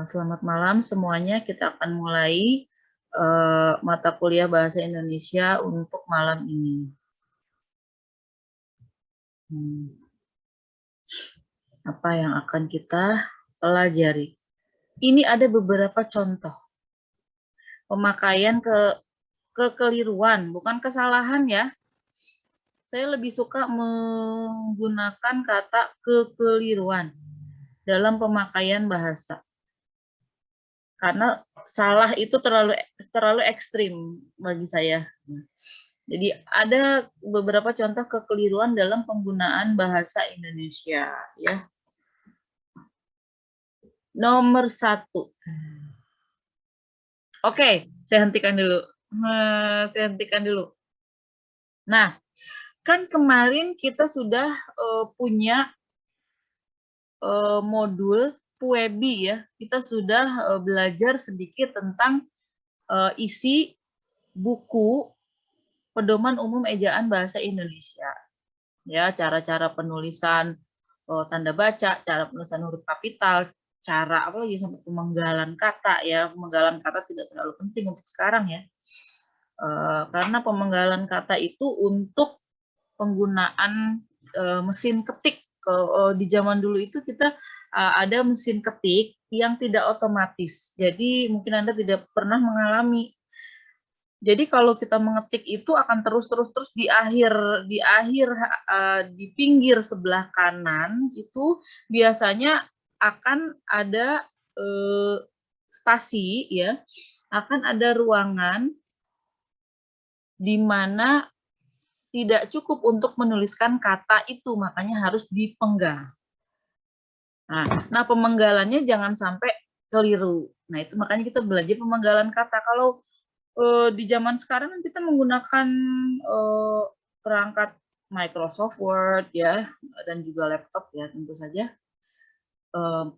Selamat malam semuanya. Kita akan mulai mata kuliah Bahasa Indonesia untuk malam ini. Apa yang akan kita pelajari? Ini ada beberapa contoh pemakaian kekeliruan, bukan kesalahan ya. Saya lebih suka menggunakan kata kekeliruan dalam pemakaian bahasa. Karena salah itu terlalu ekstrim bagi saya. Jadi ada beberapa contoh kekeliruan dalam penggunaan bahasa Indonesia, ya. Nomor 1. Oke, saya hentikan dulu. Nah, kan kemarin kita sudah punya modul Puebi ya. Kita sudah belajar sedikit tentang isi buku Pedoman Umum Ejaan Bahasa Indonesia. Ya, cara-cara penulisan tanda baca, cara penulisan huruf kapital, cara apa lagi sampai pemenggalan kata ya. Pemenggalan kata tidak terlalu penting untuk sekarang ya. Karena pemenggalan kata itu untuk penggunaan mesin ketik. Di zaman dulu itu kita ada mesin ketik yang tidak otomatis. Jadi mungkin Anda tidak pernah mengalami. Jadi kalau kita mengetik itu akan terus di pinggir sebelah kanan itu biasanya akan ada spasi ya, akan ada ruangan di mana tidak cukup untuk menuliskan kata itu, makanya harus dipenggal. Nah, pemenggalannya jangan sampai keliru. Nah, itu makanya kita belajar pemenggalan kata. Kalau di zaman sekarang kita menggunakan perangkat Microsoft Word ya, dan juga laptop ya tentu saja.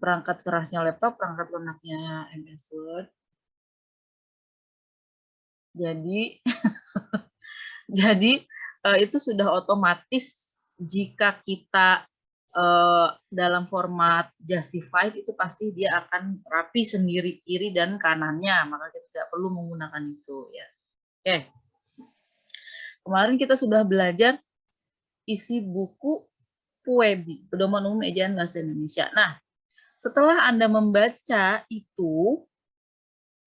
Perangkat kerasnya laptop, perangkat lunaknya MS Word. Jadi itu sudah otomatis jika kita dalam format justified itu pasti dia akan rapi sendiri kiri dan kanannya, maka kita tidak perlu menggunakan itu ya. Oke. Kemarin kita sudah belajar isi buku Puebi, Pedoman Umum Ejaan Bahasa Indonesia. Nah, setelah Anda membaca itu,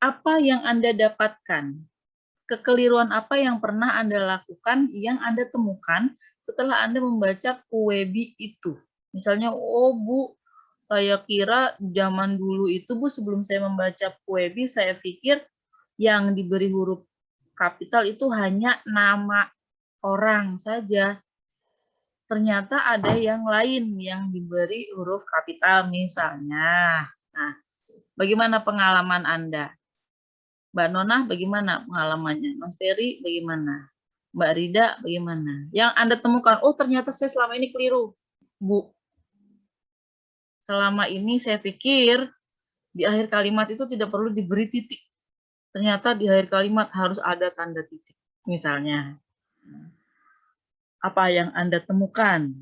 apa yang Anda dapatkan? Kekeliruan apa yang pernah Anda lakukan, yang Anda temukan setelah Anda membaca Puebi itu? Misalnya, oh Bu, saya kira zaman dulu itu Bu, sebelum saya membaca Puebi, saya pikir yang diberi huruf kapital itu hanya nama orang saja. Ternyata ada yang lain yang diberi huruf kapital misalnya. Nah, bagaimana pengalaman Anda? Mbak Nona bagaimana pengalamannya? Mas Ferry bagaimana? Mbak Rida bagaimana? Yang Anda temukan, oh ternyata saya selama ini keliru, Bu. Selama ini saya pikir di akhir kalimat itu tidak perlu diberi titik. Ternyata di akhir kalimat harus ada tanda titik, misalnya. Apa yang Anda temukan?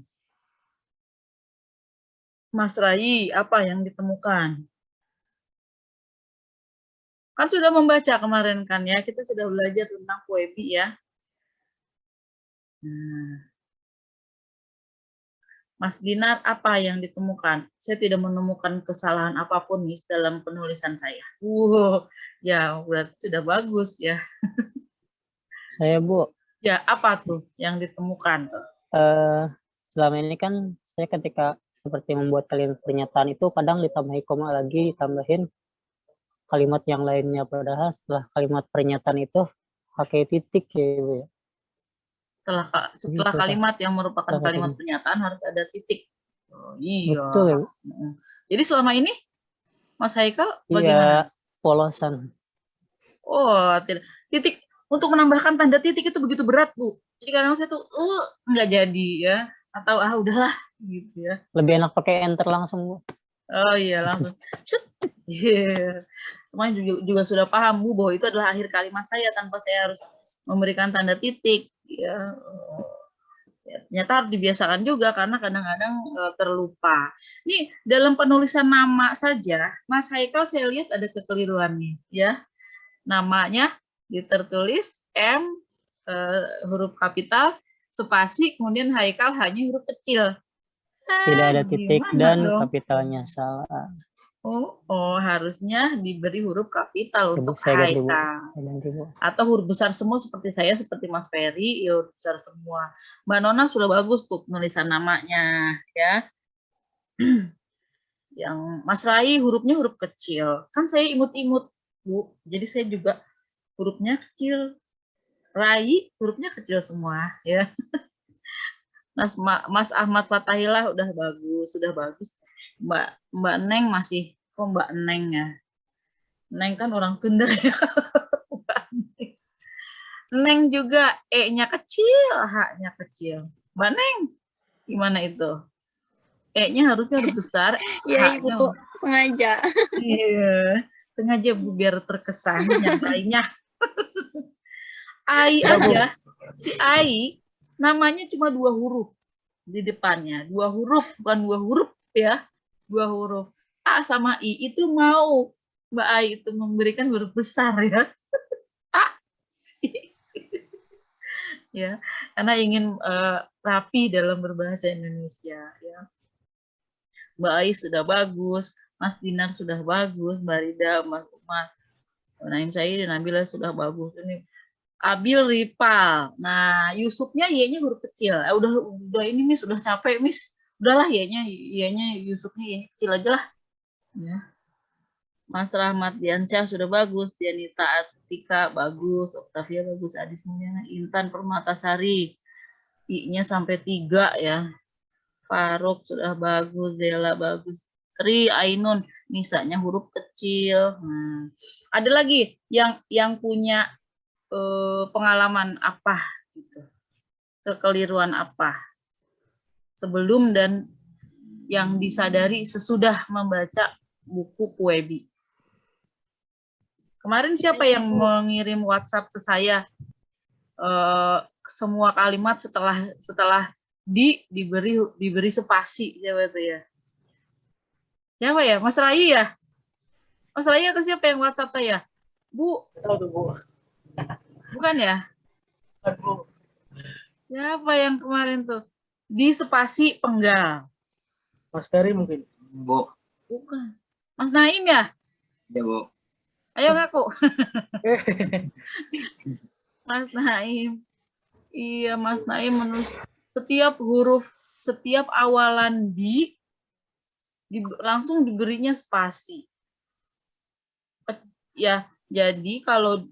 Mas Rai, apa yang ditemukan? Kan sudah membaca kemarin kan ya, kita sudah belajar tentang Puebi ya. Nah, Mas Dinar, apa yang ditemukan? Saya tidak menemukan kesalahan apapun nih dalam penulisan saya. Ya berarti sudah bagus ya. Saya Bu. Ya, apa tuh yang ditemukan? Selama ini kan saya ketika seperti membuat kalimat pernyataan itu kadang ditambahi koma lagi, ditambahin kalimat yang lainnya, padahal setelah kalimat pernyataan itu pakai titik ya Bu ya. Setelah Gitu, kalimat yang merupakan kalimat ini. pernyataan harus ada titik. Oh, iya. Betul ya Bu. Jadi selama ini Mas Haikal Iya, bagaimana? polosan. Oh, tidak. Titik untuk menambahkan tanda titik itu begitu berat, Bu. Jadi kadang saya tuh nggak jadi ya, atau udahlah gitu ya. Lebih enak pakai enter langsung Bu. Oh iya langsung. Yeah. Semuanya juga sudah paham Bu bahwa itu adalah akhir kalimat saya tanpa saya harus memberikan tanda titik. Ya. Ya, ternyata harus dibiasakan juga karena kadang-kadang terlupa. Nih dalam penulisan nama saja, Mas Haikal saya lihat ada kekeliruan nih, ya. Namanya ditertulis M huruf kapital, spasi, kemudian Haikal hanya huruf kecil. Tidak ada titik Gimana dan dong? kapitalnya salah. Oh, harusnya diberi huruf kapital Ibu, untuk saya ganti, Bu. Haikal. Saya ganti, Bu. Atau huruf besar semua seperti saya, seperti Mas Ferry, ya huruf besar semua. Mbak Nona sudah bagus tuh penulisan namanya, ya. Yang Mas Rai hurufnya huruf kecil. Kan saya imut-imut, Bu. Jadi saya juga hurufnya kecil. Rai hurufnya kecil semua, ya. Mas Ahmad Fatahillah udah bagus, sudah bagus. Mbak Neng masih, kok Mbak Neng ya? Neng kan orang Sunda ya. Neng juga E-nya kecil, H-nya kecil. Mbak Neng, gimana itu? E-nya harusnya huruf besar, Ya Ibu, H-nya sengaja. iya, sengaja Bu biar terkesan nyampainya. Ai aja, si Ai namanya cuma 2 huruf di depannya, 2 huruf bukan 2 huruf ya, 2 huruf. A sama I itu mau Mbak Ai itu memberikan huruf besar ya. A ya, karena ingin rapi dalam berbahasa Indonesia ya. Mbak Ai sudah bagus, Mas Dinar sudah bagus, Mbak Rida, Mas Umar, Naim Said dan Nabila sudah bagus. Ini Abil Ripal. Nah, Yusufnya Y-nya huruf kecil. Udah ini Miss, udah capek Miss. Udahlah Y-nya Yusufnya Y kecil aja lah. Ya. Mas Rahmat Diansyah sudah bagus, Dianita Atika bagus, Octavia bagus, Adis Mulyana, Intan Permatasari, I-nya sampai 3 ya. Faruk sudah bagus, Zela bagus. Tri Ainun, Nisanya huruf kecil. Ada lagi yang punya pengalaman apa gitu, kekeliruan apa sebelum dan yang disadari sesudah membaca buku Puebi. Kemarin siapa yang mengirim WhatsApp ke saya semua kalimat setelah diberi spasi, siapa itu ya? Siapa ya? Mas Rai ya? Mas Rai atau siapa yang WhatsApp saya? Bu? Bukan ya? Siapa yang kemarin tuh? Di spasi penggal. Mas Ferry mungkin. Bu. Bukan. Mas Naim ya? Ya, Bu. Ayo ngaku. Mas Naim. Iya, Mas Naim menulis setiap huruf, setiap awalan langsung diberinya spasi. Ya, jadi kalau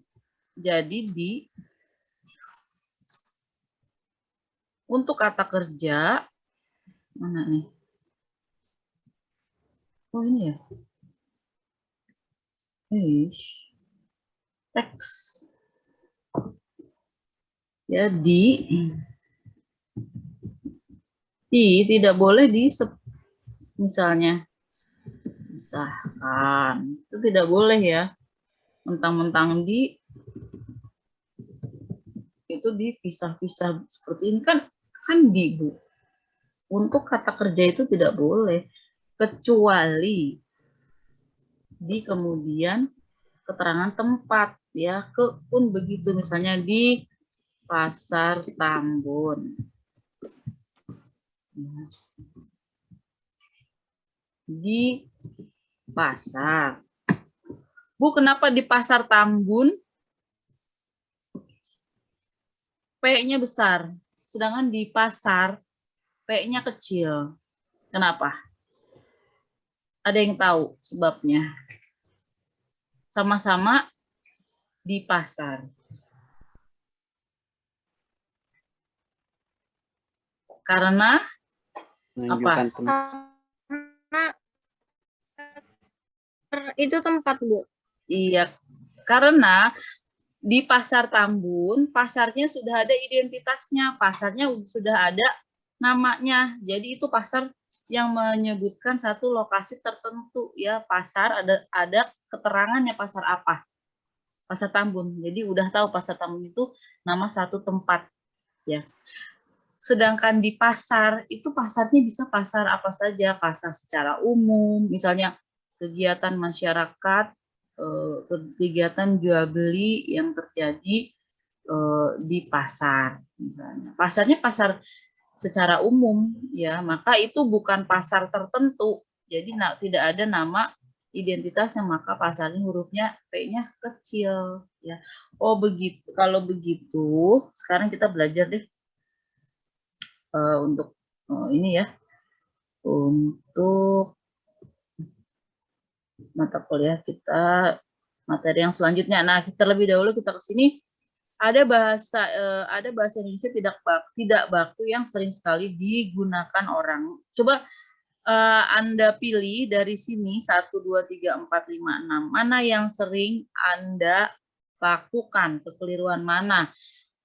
untuk kata kerja mana nih? Oh, ini ya. Teks. Ya, tidak boleh misalnya misalkan itu tidak boleh ya, mentang-mentang itu dipisah-pisah seperti ini kan Bu. Untuk kata kerja itu tidak boleh, kecuali di kemudian keterangan tempat ya, pun begitu, misalnya di Pasar Tambun. Di pasar. Bu, kenapa di Pasar Tambun P-nya besar, sedangkan di pasar P-nya kecil? Kenapa? Ada yang tahu sebabnya? Sama-sama di pasar. Karena apa? Karena itu tempat, Bu. Iya, karena di Pasar Tambun, pasarnya sudah ada identitasnya, pasarnya sudah ada namanya. Jadi itu pasar yang menyebutkan satu lokasi tertentu ya, pasar ada keterangannya pasar apa. Pasar Tambun. Jadi udah tahu Pasar Tambun itu nama satu tempat ya. Sedangkan di pasar, itu pasarnya bisa pasar apa saja, pasar secara umum, misalnya kegiatan masyarakat, kegiatan jual beli yang terjadi di pasar, misalnya. Pasarnya pasar secara umum, ya, maka itu bukan pasar tertentu. Jadi tidak ada nama identitasnya, maka pasarnya hurufnya P-nya kecil, ya. Oh begitu. Kalau begitu, sekarang kita belajar deh untuk ini ya, untuk mata kuliah kita, materi yang selanjutnya. Nah, terlebih dahulu kita ke sini ada bahasa Indonesia tidak baku yang sering sekali digunakan orang. Coba Anda pilih dari sini 1, 2, 3, 4, 5, 6. Mana yang sering Anda lakukan? Kekeliruan mana?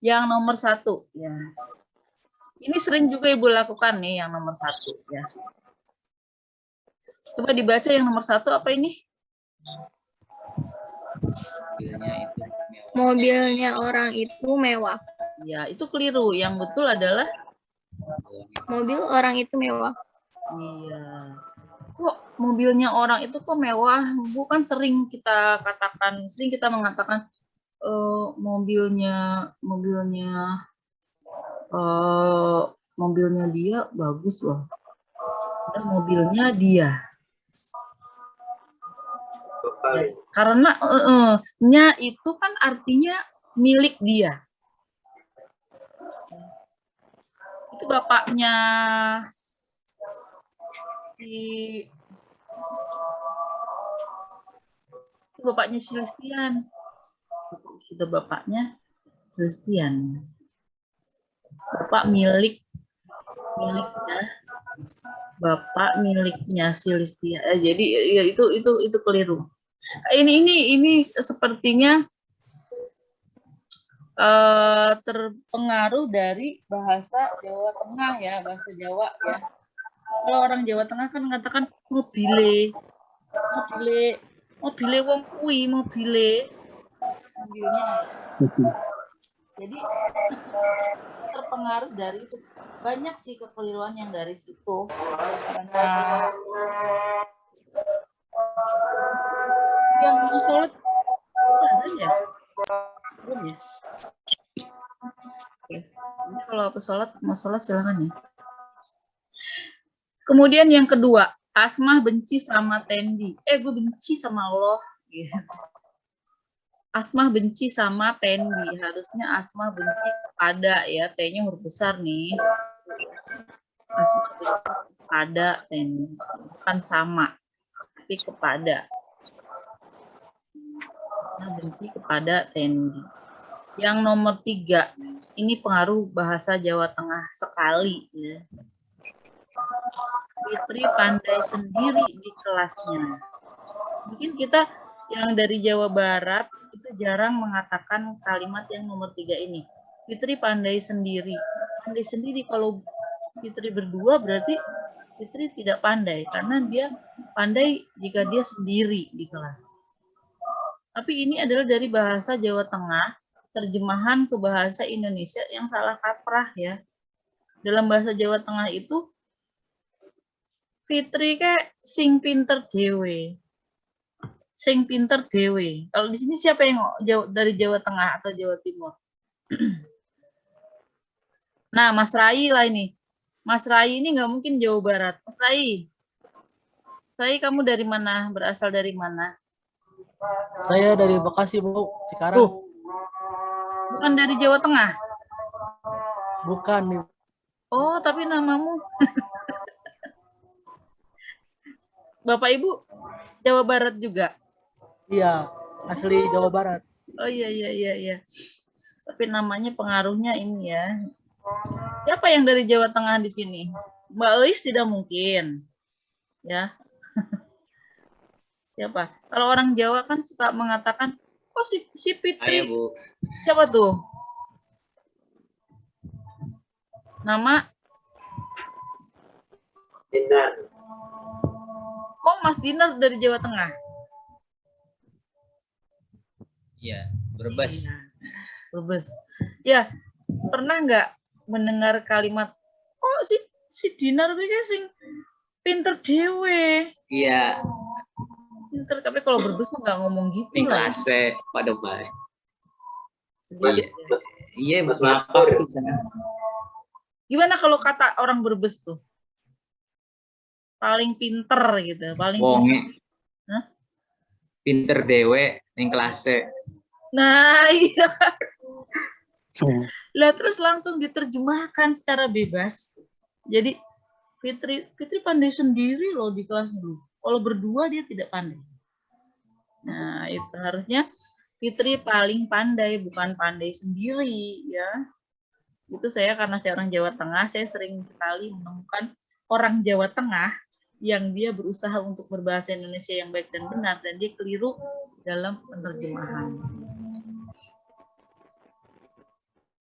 Yang nomor 1 ya. Ini sering juga Ibu lakukan nih yang nomor 1 ya. Coba dibaca yang nomor 1 apa ini? Mobilnya orang itu mewah. Ya, itu keliru. Yang betul adalah Mobil orang itu mewah. iya. Kok mobilnya orang itu kok mewah? Bukan sering kita katakan, sering kita mengatakan mobilnya dia bagus loh. Dan mobilnya dia. Ya, karena nya itu kan artinya milik dia. Itu bapaknya si Listian. Sudah bapaknya Listian. Bapak miliknya, bapak miliknya si Listian. Jadi ya, itu keliru. Ini sepertinya terpengaruh dari bahasa Jawa Tengah ya, bahasa Jawa ya. Kalau orang Jawa Tengah kan mengatakan mobile wong kuwi, mobilnya. Jadi terpengaruh dari itu. Banyak sih kekeliruan yang dari situ. Karena yang sholat azan ya? Belum ya? Oke. Ini kalau mau sholat silakan ya. Kemudian yang kedua, Asmah benci sama Tendi. Gue benci sama Allah. Asmah benci sama Tendi. Harusnya Asmah benci kepada ya. T-nya huruf besar nih. Asmah benci kepada Tendi. Bukan sama, tapi kepada. Asmah benci kepada Tendi. Yang nomor 3, ini pengaruh bahasa Jawa Tengah sekali ya. Fitri pandai sendiri di kelasnya. Mungkin kita yang dari Jawa Barat itu jarang mengatakan kalimat yang nomor 3 ini. Fitri pandai sendiri. Pandai sendiri, kalau Fitri berdua berarti Fitri tidak pandai. Karena dia pandai jika dia sendiri di kelas. Tapi ini adalah dari bahasa Jawa Tengah, terjemahan ke bahasa Indonesia yang salah kaprah ya. Dalam bahasa Jawa Tengah itu, Fitri kayak sing pinter dewe. Sing pinter dewe. Kalau di sini siapa yang dari Jawa Tengah atau Jawa Timur? Nah, Mas Rai lah ini. Mas Rai ini nggak mungkin Jawa Barat. Mas Rai, kamu dari mana? Berasal dari mana? Saya dari Bekasi, Bu. Cikarang. Bukan dari Jawa Tengah? Bukan nih. Oh, tapi namamu. Bapak Ibu Jawa Barat juga? Iya, asli Jawa Barat. Oh iya. Tapi namanya pengaruhnya ini ya. Siapa yang dari Jawa Tengah di sini? Mbak Eis tidak mungkin. Ya. Siapa? Kalau orang Jawa kan suka mengatakan, oh si Fitri. Bu. Siapa tuh? Nama? Dinar. Oh, Mas Dinar dari Jawa Tengah? Iya, Brebes. Iya, Brebes. Ya, pernah nggak mendengar kalimat, oh si Dinar kuwi sing pinter dewe. Iya, Pinter, tapi kalau berbus mah nggak ngomong gitu ning lah. kelas pada baik. Sedikit ya. Iya, Mas ngapa sih jangan. Gimana kalau kata orang berbes tuh? Paling pinter gitu, paling Wonge. Hah? Pinter dewe ning kelas. Nah, iya. Lah terus langsung diterjemahkan secara bebas. Jadi Fitri pandai sendiri loh di kelas dulu. Kalau berdua dia tidak pandai. Nah, itu harusnya Fitri paling pandai, bukan pandai sendiri ya. Itu saya karena saya orang Jawa Tengah, saya sering sekali menemukan orang Jawa Tengah yang dia berusaha untuk berbahasa Indonesia yang baik dan benar, dan dia keliru dalam penerjemahan.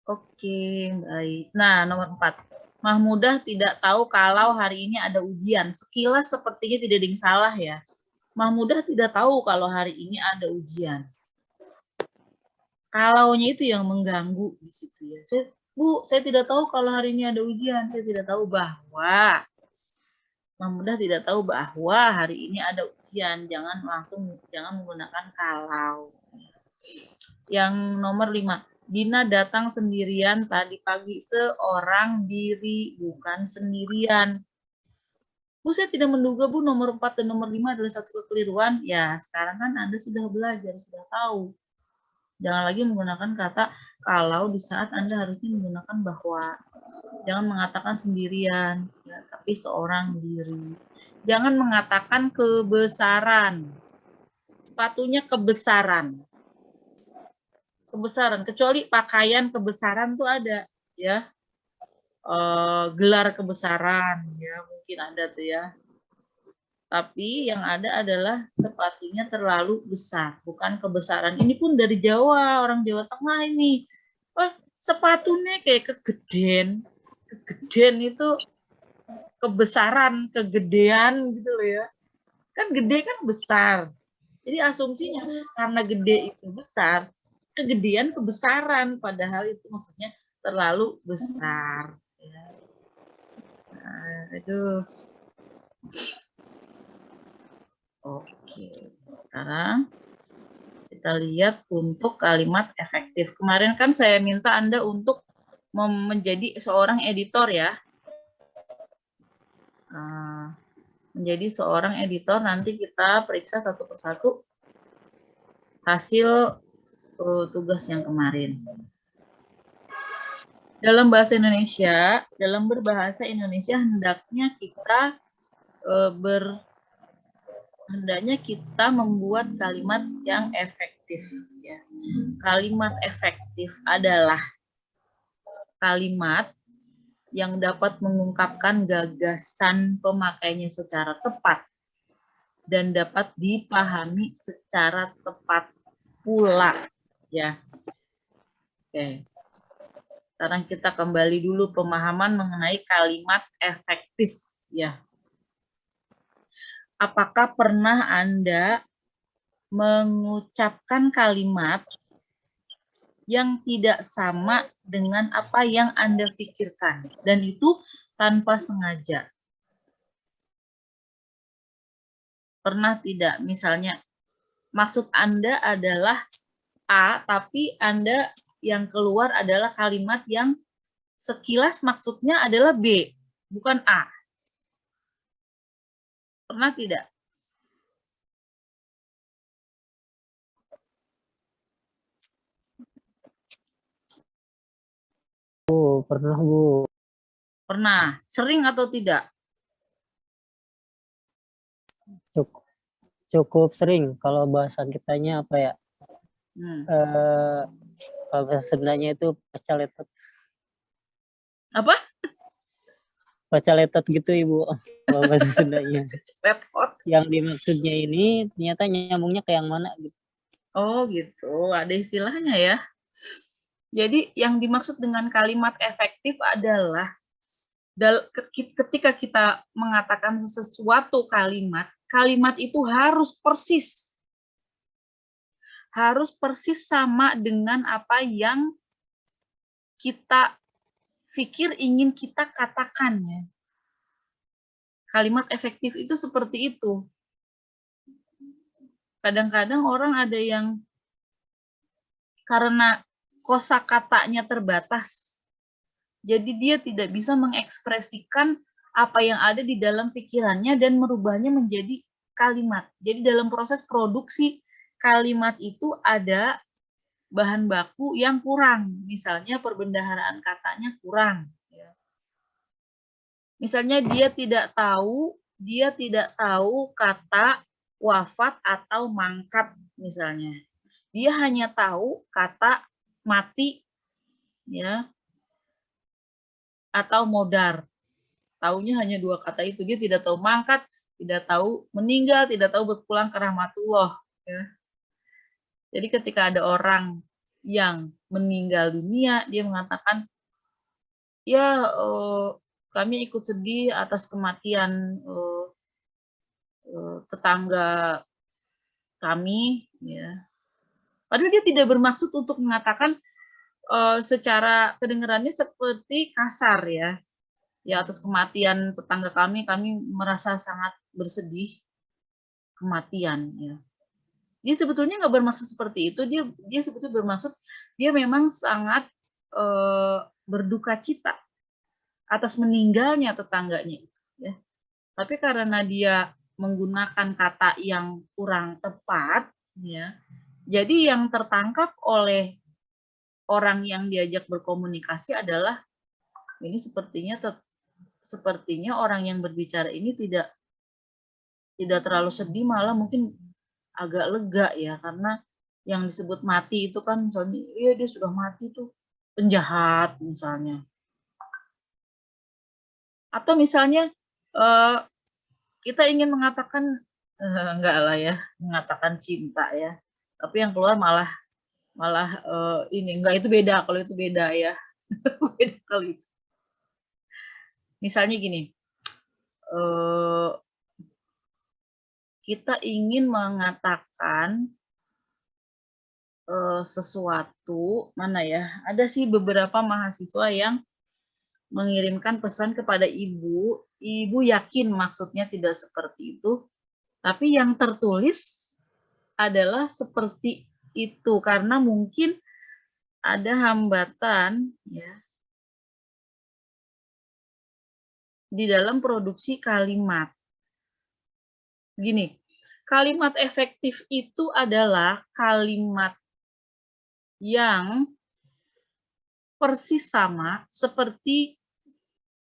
Oke, baik. Nah, nomor 4. Mahmudah tidak tahu kalau hari ini ada ujian. Sekilas sepertinya tidak ada yang salah ya. Mahmudah tidak tahu kalau hari ini ada ujian. Kalaunya itu yang mengganggu di situ ya. Bu, saya tidak tahu kalau hari ini ada ujian. Saya tidak tahu bahwa. Mahmudah tidak tahu bahwa hari ini ada ujian. Jangan menggunakan kalau. Yang nomor 5. Dina datang sendirian tadi pagi, seorang diri, bukan sendirian. Bu, saya tidak menduga, Bu, nomor 4 dan nomor 5 adalah satu kekeliruan. Ya, sekarang kan Anda sudah belajar, sudah tahu. Jangan lagi menggunakan kata kalau di saat Anda harusnya menggunakan bahwa. Jangan mengatakan sendirian, ya, tapi seorang diri. Jangan mengatakan kebesaran. Sepatunya kebesaran. Kebesaran, kecuali pakaian kebesaran tuh ada ya, gelar kebesaran ya, mungkin ada tuh ya, tapi yang ada adalah sepatunya terlalu besar, bukan kebesaran. Ini pun dari Jawa, orang Jawa Tengah ini, sepatunya kayak kegedean itu kebesaran, kegedean gitu loh ya, kan gede kan besar, jadi asumsinya karena gede itu besar, kegedean kebesaran, padahal itu maksudnya terlalu besar. Ya. Nah, aduh. Oke, sekarang kita lihat untuk kalimat efektif. Kemarin kan saya minta Anda untuk menjadi seorang editor ya. Menjadi seorang editor, nanti kita periksa satu persatu hasil tugas yang kemarin. Dalam bahasa Indonesia, dalam berbahasa Indonesia hendaknya kita membuat kalimat yang efektif. Ya. Kalimat efektif adalah kalimat yang dapat mengungkapkan gagasan pemakainya secara tepat dan dapat dipahami secara tepat pula. Ya. Oke. Sekarang kita kembali dulu pemahaman mengenai kalimat efektif ya. Apakah pernah Anda mengucapkan kalimat yang tidak sama dengan apa yang Anda pikirkan, dan itu tanpa sengaja? Pernah tidak? Misalnya maksud Anda adalah A, tapi Anda yang keluar adalah kalimat yang sekilas maksudnya adalah B, bukan A. Pernah tidak? Bu, pernah Bu. Pernah. Sering atau tidak? Cukup sering. Kalau bahasan kitanya apa ya? Kalau bahasa Sundanya itu pacaletet. Apa? Pacaletet gitu Ibu. Kalau bahasa Sundanya. Yang dimaksudnya ini ternyata nyambungnya ke yang mana gitu. Oh gitu, ada istilahnya ya. Jadi yang dimaksud dengan kalimat efektif adalah ketika kita mengatakan sesuatu kalimat itu harus persis. Harus persis sama dengan apa yang kita pikir ingin kita katakan ya. Kalimat efektif itu seperti itu. Kadang-kadang orang ada yang karena kosakatanya terbatas, jadi dia tidak bisa mengekspresikan apa yang ada di dalam pikirannya dan merubahnya menjadi kalimat. Jadi dalam proses produksi kalimat itu ada bahan baku yang kurang, misalnya perbendaharaan katanya kurang. Misalnya dia tidak tahu kata wafat atau mangkat misalnya. Dia hanya tahu kata mati ya atau modar. Taunya hanya 2 kata itu. Dia tidak tahu mangkat, tidak tahu meninggal, tidak tahu berpulang ke rahmatullah ya. Jadi ketika ada orang yang meninggal dunia, dia mengatakan ya kami ikut sedih atas kematian tetangga kami, ya. Padahal dia tidak bermaksud untuk mengatakan secara kedengarannya seperti kasar ya. Ya atas kematian tetangga kami merasa sangat bersedih kematian ya. Dia sebetulnya nggak bermaksud seperti itu. Dia sebetulnya bermaksud dia memang sangat berduka cita atas meninggalnya tetangganya itu ya. Tapi karena dia menggunakan kata yang kurang tepat ya, jadi yang tertangkap oleh orang yang diajak berkomunikasi adalah ini sepertinya orang yang berbicara ini tidak terlalu sedih, malah mungkin agak lega ya, karena yang disebut mati itu kan misalnya iya dia sudah mati tuh penjahat misalnya. Atau misalnya kita ingin mengatakan enggak lah ya, mengatakan cinta ya. Tapi yang keluar malah ini enggak, itu beda, kalau itu beda ya. Beda kalau itu. Misalnya gini. Kita ingin mengatakan sesuatu, mana ya? Ada sih beberapa mahasiswa yang mengirimkan pesan kepada ibu yakin maksudnya tidak seperti itu, tapi yang tertulis adalah seperti itu karena mungkin ada hambatan ya di dalam produksi kalimat. Gini, kalimat efektif itu adalah kalimat yang persis sama seperti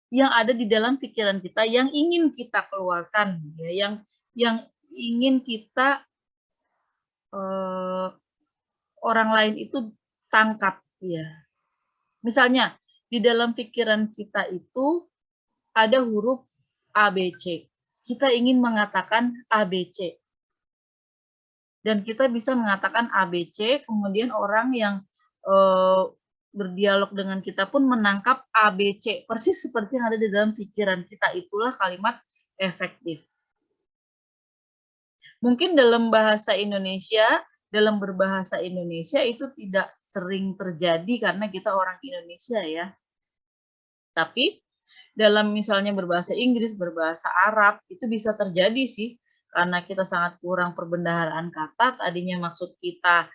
yang ada di dalam pikiran kita, yang ingin kita keluarkan, ya, yang ingin kita orang lain itu tangkap, ya. Misalnya di dalam pikiran kita itu ada huruf ABC, kita ingin mengatakan ABC, dan kita bisa mengatakan ABC, kemudian orang yang berdialog dengan kita pun menangkap ABC, persis seperti yang ada di dalam pikiran kita. Itulah kalimat efektif. Mungkin dalam bahasa Indonesia, dalam berbahasa Indonesia itu tidak sering terjadi karena kita orang Indonesia ya. Tapi dalam misalnya berbahasa Inggris, berbahasa Arab, itu bisa terjadi sih. Karena kita sangat kurang perbendaharaan kata, tadinya maksud kita,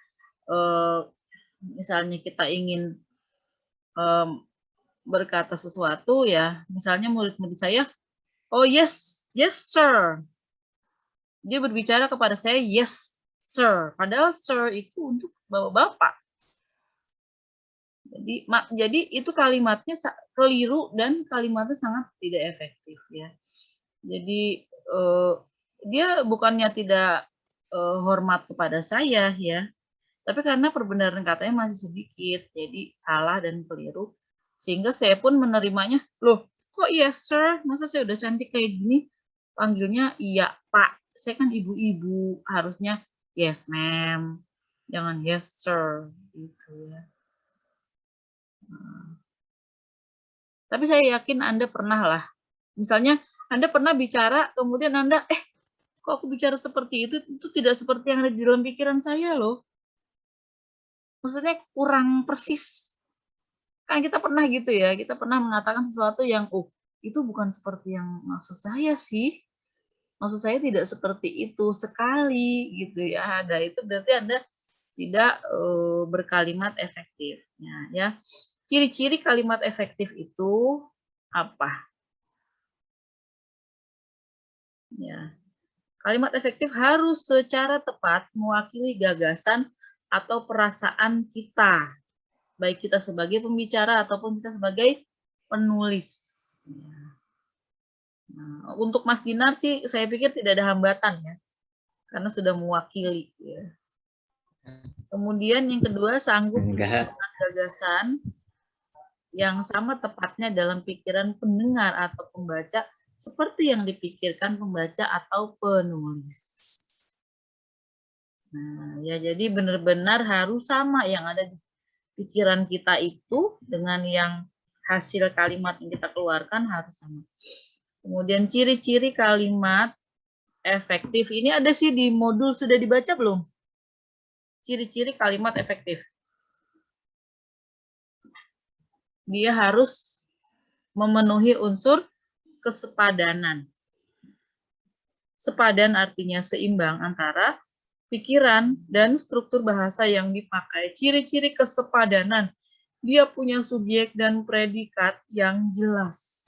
misalnya kita ingin berkata sesuatu ya, misalnya murid-murid saya, oh yes, yes sir. Dia berbicara kepada saya, yes sir. Padahal sir itu untuk bapak-bapak. Jadi itu kalimatnya keliru dan kalimatnya sangat tidak efektif ya. Jadi dia bukannya tidak hormat kepada saya ya, tapi karena perbenaran katanya masih sedikit, jadi salah dan keliru. Sehingga saya pun menerimanya, loh kok yes sir, masa saya udah cantik kayak gini, panggilnya iya pak, saya kan ibu-ibu, harusnya yes ma'am, jangan yes sir, gitu ya. Tapi saya yakin Anda pernah lah, misalnya Anda pernah bicara, kemudian Anda, kok aku bicara seperti itu tidak seperti yang ada di dalam pikiran saya loh. Maksudnya kurang persis Kan kita pernah gitu ya, kita pernah mengatakan sesuatu yang, oh itu bukan seperti yang maksud saya sih. Maksud saya tidak seperti itu sekali gitu ya. Ada itu berarti Anda tidak berkalimat efektifnya ya. Ciri-ciri kalimat efektif itu apa? Ya. Kalimat efektif harus secara tepat mewakili gagasan atau perasaan kita, baik kita sebagai pembicara ataupun kita sebagai penulis. Nah, untuk Mas Dinar sih saya pikir tidak ada hambatan ya, karena sudah mewakili. Ya. Kemudian yang kedua, sanggup menyusun gagasan yang sama tepatnya dalam pikiran pendengar atau pembaca seperti yang dipikirkan pembaca atau penulis. Nah, ya jadi benar-benar harus sama yang ada di pikiran kita itu dengan yang hasil kalimat yang kita keluarkan harus sama. Kemudian ciri-ciri kalimat efektif. Ini ada sih di modul, sudah dibaca belum? Ciri-ciri kalimat efektif. Dia harus memenuhi unsur kesepadanan. Sepadan artinya seimbang antara pikiran dan struktur bahasa yang dipakai. Ciri-ciri kesepadanan. Dia punya subjek dan predikat yang jelas.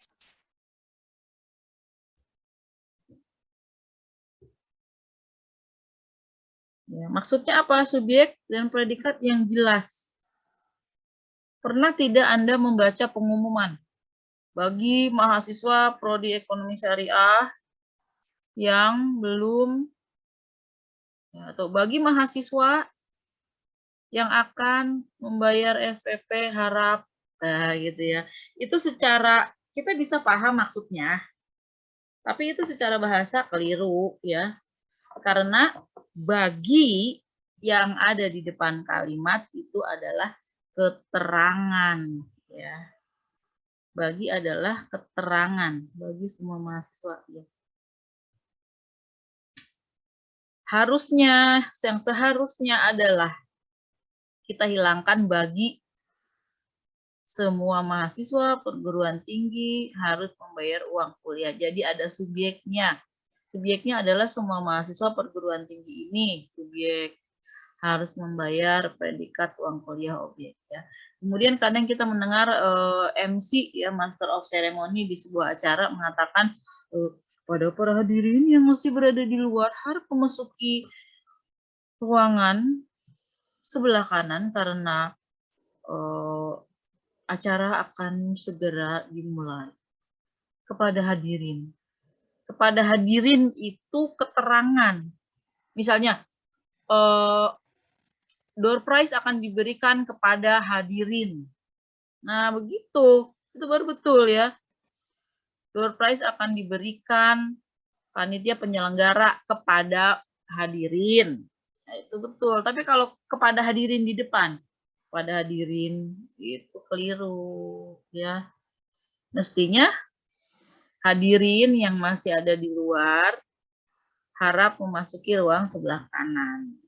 Ya, maksudnya apa? Subjek dan predikat yang jelas. Pernah tidak Anda membaca pengumuman bagi mahasiswa prodi ekonomi syariah yang belum, ya, atau bagi mahasiswa yang akan membayar SPP harap, nah, gitu ya. Itu secara kita bisa paham maksudnya, tapi itu secara bahasa keliru ya, karena bagi yang ada di depan kalimat itu adalah keterangan ya. Bagi adalah keterangan bagi semua mahasiswa ya. Harusnya, yang seharusnya adalah kita hilangkan bagi semua mahasiswa perguruan tinggi harus membayar uang kuliah. Jadi ada subjeknya. Subjeknya adalah semua mahasiswa perguruan tinggi ini, subjek harus membayar predikat uang kuliah objek ya. Kemudian kadang kita mendengar MC ya, Master of Ceremony di sebuah acara mengatakan pada para hadirin yang masih berada di luar harap memasuki ruangan sebelah kanan karena acara akan segera dimulai. Kepada hadirin. Kepada hadirin itu keterangan. Misalnya, door prize akan diberikan kepada hadirin. Nah, begitu. Itu baru betul ya. Door prize akan diberikan panitia penyelenggara kepada hadirin. Nah, itu betul. Tapi kalau kepada hadirin di depan, kepada hadirin itu keliru ya. Mestinya hadirin yang masih ada di luar harap memasuki ruang sebelah kanan.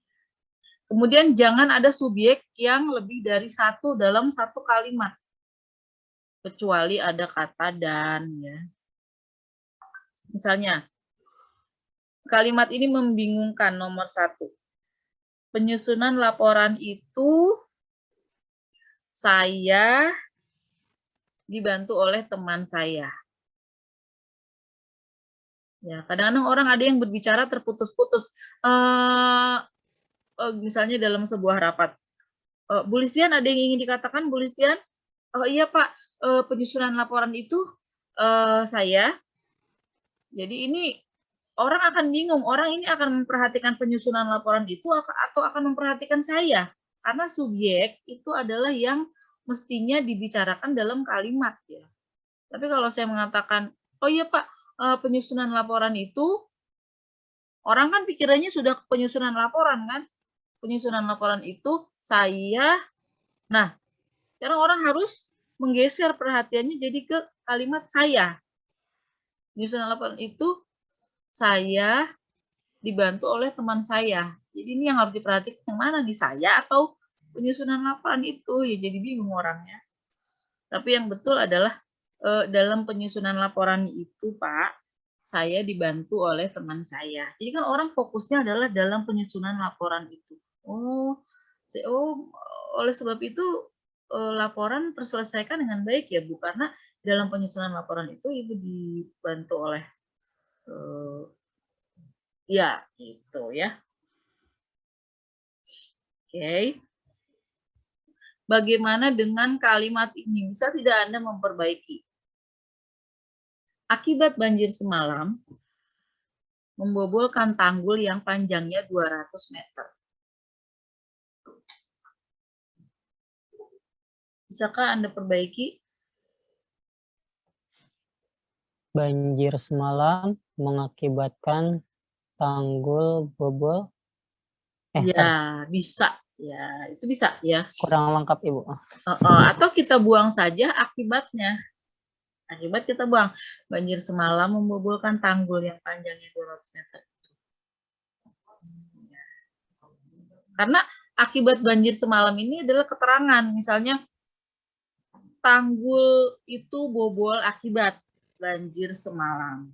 Kemudian jangan ada subjek yang lebih dari satu dalam satu kalimat. Kecuali ada kata dan ya. Misalnya, kalimat ini membingungkan nomor 1. Penyusunan laporan itu saya dibantu oleh teman saya. Ya, kadang-kadang orang ada yang berbicara terputus-putus. Misalnya dalam sebuah rapat. Bu Listian, ada yang ingin dikatakan, Bu Listian? Oh iya Pak, penyusunan laporan itu saya. Jadi ini orang akan bingung, orang ini akan memperhatikan penyusunan laporan itu atau akan memperhatikan saya. Karena subjek itu adalah yang mestinya dibicarakan dalam kalimat ya. Tapi kalau saya mengatakan, oh iya Pak, penyusunan laporan itu, orang kan pikirannya sudah penyusunan laporan kan. Penyusunan laporan itu saya, nah sekarang orang harus menggeser perhatiannya jadi ke kalimat saya. Penyusunan laporan itu saya dibantu oleh teman saya. Jadi ini yang harus diperhatikan yang mana nih, saya atau penyusunan laporan itu ya, jadi bingung orangnya. Tapi yang betul adalah dalam penyusunan laporan itu, Pak, saya dibantu oleh teman saya. Jadi kan orang fokusnya adalah dalam penyusunan laporan itu. Oh, oleh sebab itu laporan terselesaikan dengan baik ya, Bu, karena dalam penyusunan laporan itu Ibu dibantu oleh ya, itu ya. Oke. Bagaimana dengan kalimat ini? Bisa tidak Anda memperbaiki? Akibat banjir semalam, membobolkan tanggul yang panjangnya 200 meter. Bisakah Anda perbaiki? Banjir semalam mengakibatkan tanggul bobol. Ya, bisa. Ya, itu bisa ya. Kurang lengkap, Ibu. Atau kita buang saja akibatnya. Akibat kita buang. Banjir semalam membobolkan tanggul yang panjangnya 200 meter. Karena akibat banjir semalam ini adalah keterangan. Misalnya, tanggul itu bobol akibat banjir semalam.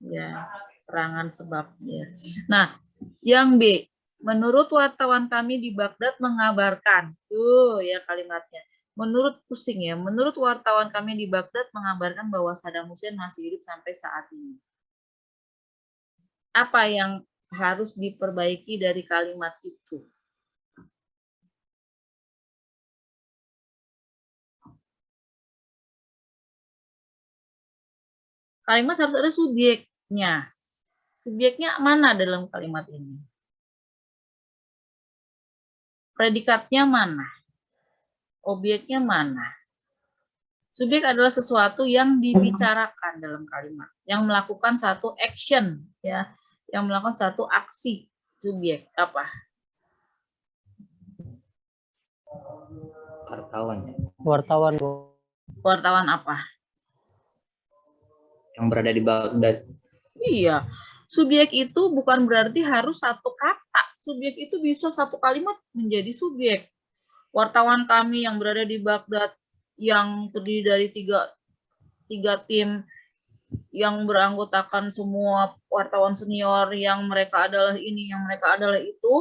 Ya, keterangan sebabnya. Nah, yang B. Menurut wartawan kami di Baghdad mengabarkan. Tuh ya kalimatnya. Menurut pusing ya. Menurut wartawan kami di Baghdad mengabarkan bahwa Saddam Hussein masih hidup sampai saat ini. Apa yang harus diperbaiki dari kalimat itu? Kalimat harus ada subjeknya. Subjeknya mana dalam kalimat ini? Predikatnya mana? Objeknya mana? Subjek adalah sesuatu yang dibicarakan dalam kalimat, yang melakukan satu action, ya, yang melakukan satu aksi. Subjek apa? Wartawan ya. Wartawan, Bu. Wartawan apa? Yang berada di Baghdad. Iya. Subjek itu bukan berarti harus satu kata. Subjek itu bisa satu kalimat menjadi subjek. Wartawan kami yang berada di Baghdad yang terdiri dari tiga tim yang beranggotakan semua wartawan senior yang mereka adalah ini, yang mereka adalah itu,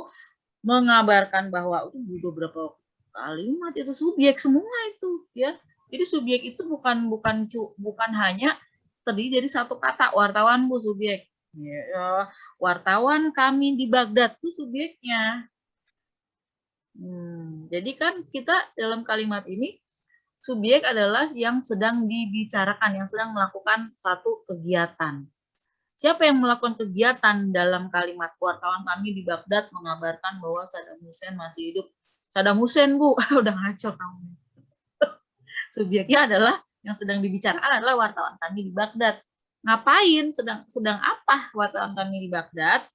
mengabarkan bahwa itu beberapa kalimat itu subjek semua itu ya. Jadi subjek itu bukan hanya terdiri dari satu kata. Wartawan Bu subjek. Ya, wartawan kami di Baghdad itu subjeknya. Jadi kan kita dalam kalimat ini subjek adalah yang sedang dibicarakan, yang sedang melakukan satu kegiatan. Siapa yang melakukan kegiatan dalam kalimat wartawan kami di Baghdad mengabarkan bahwa Saddam Hussein masih hidup? Saddam Hussein, Bu. Udah ngaco kamu. Subjeknya adalah yang sedang dibicarakan adalah wartawan kami di Baghdad. Ngapain? Sedang apa wartawan kami di Baghdad?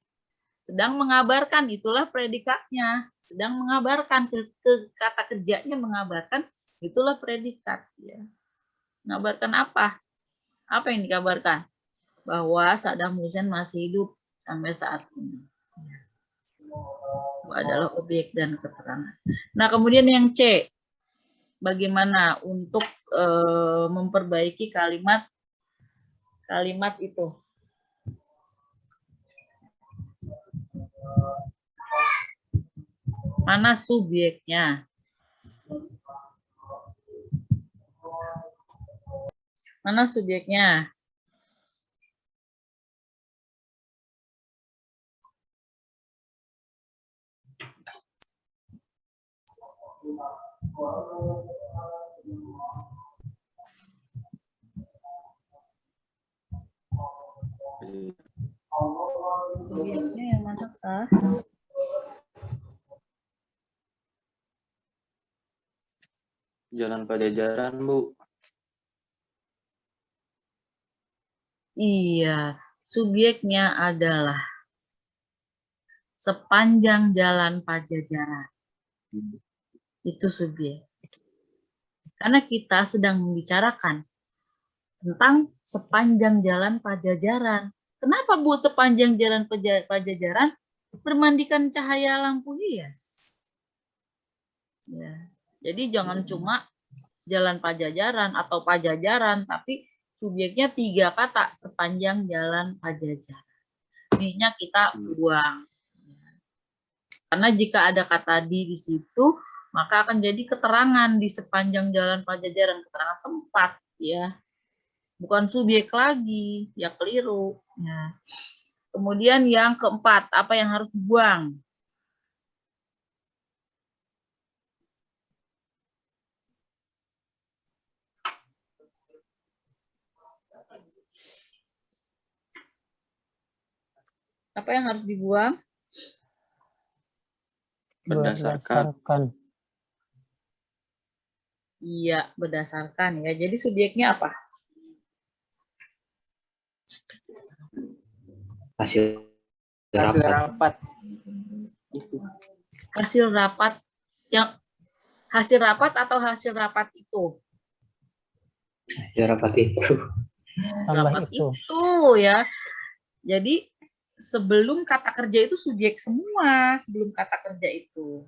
Sedang mengabarkan, itulah predikatnya. Sedang mengabarkan, kata kerjanya mengabarkan, itulah predikat. Ya. Mengabarkan apa? Apa yang dikabarkan? Bahwa Saddam Hussein masih hidup sampai saat ini. Itu adalah objek dan keterangan. Nah, kemudian yang C. Bagaimana untuk memperbaiki kalimat itu? Mana subjeknya? Mana subjeknya? Subjeknya yang mana kah? Jalan Pajajaran, Bu. Iya, subjeknya adalah sepanjang jalan Pajajaran. Itu subjek. Karena kita sedang membicarakan tentang sepanjang jalan Pajajaran. Kenapa Bu sepanjang jalan Pajajaran bermandikan cahaya lampu hias? Ya. Jadi jangan cuma Jalan Pajajaran atau Pajajaran, tapi subjeknya 3 kata sepanjang Jalan Pajajaran. D-nya kita buang. Karena jika ada kata di situ, maka akan jadi keterangan di sepanjang Jalan Pajajaran, keterangan tempat, ya. Bukan subjek lagi, ya keliru. Ya. Kemudian yang keempat, apa yang harus dibuang? Apa yang harus dibuang? Berdasarkan. Iya, berdasarkan ya. Jadi subjeknya apa? Hasil Hasil rapat. rapat. Itu. Hasil rapat yang hasil rapat atau hasil rapat itu? Hasil rapat itu. Tambah Rapat itu. itu ya. Jadi sebelum kata kerja itu subjek semua, sebelum kata kerja itu.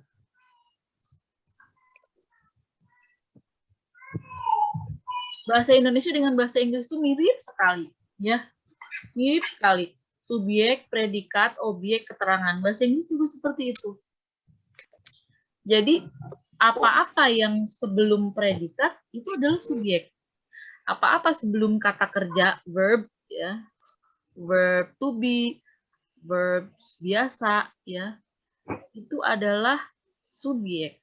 Bahasa Indonesia dengan bahasa Inggris itu mirip sekali, ya. Mirip sekali. Subjek, predikat, objek, keterangan. Bahasa Inggris juga seperti itu. Jadi apa-apa yang sebelum predikat itu adalah subjek. Apa-apa sebelum kata kerja, verb, ya, verb to be, verb biasa, ya, itu adalah subjek.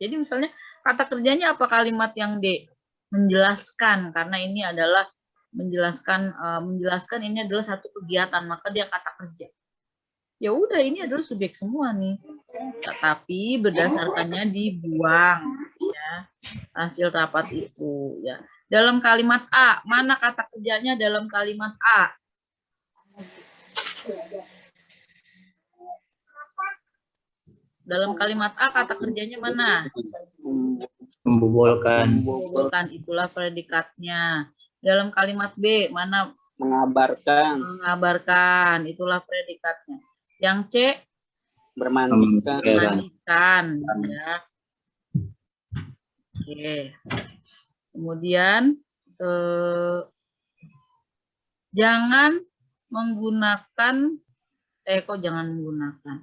Jadi misalnya kata kerjanya apa kalimat yang D? Menjelaskan, karena ini adalah menjelaskan ini adalah satu kegiatan, maka dia kata kerja. Ya udah, ini adalah subjek semua nih. Tetapi berdasarkannya dibuang, ya, hasil rapat itu, ya. Dalam kalimat A, mana kata kerjanya dalam kalimat A? Dalam kalimat A kata kerjanya mana? Membobolkan. Membobolkan, itulah predikatnya. Dalam kalimat B mana? Mengabarkan. Mengabarkan, itulah predikatnya. Yang C? Bermandikan. Memandikan, ya. Oke. Kemudian jangan menggunakan kok jangan menggunakan.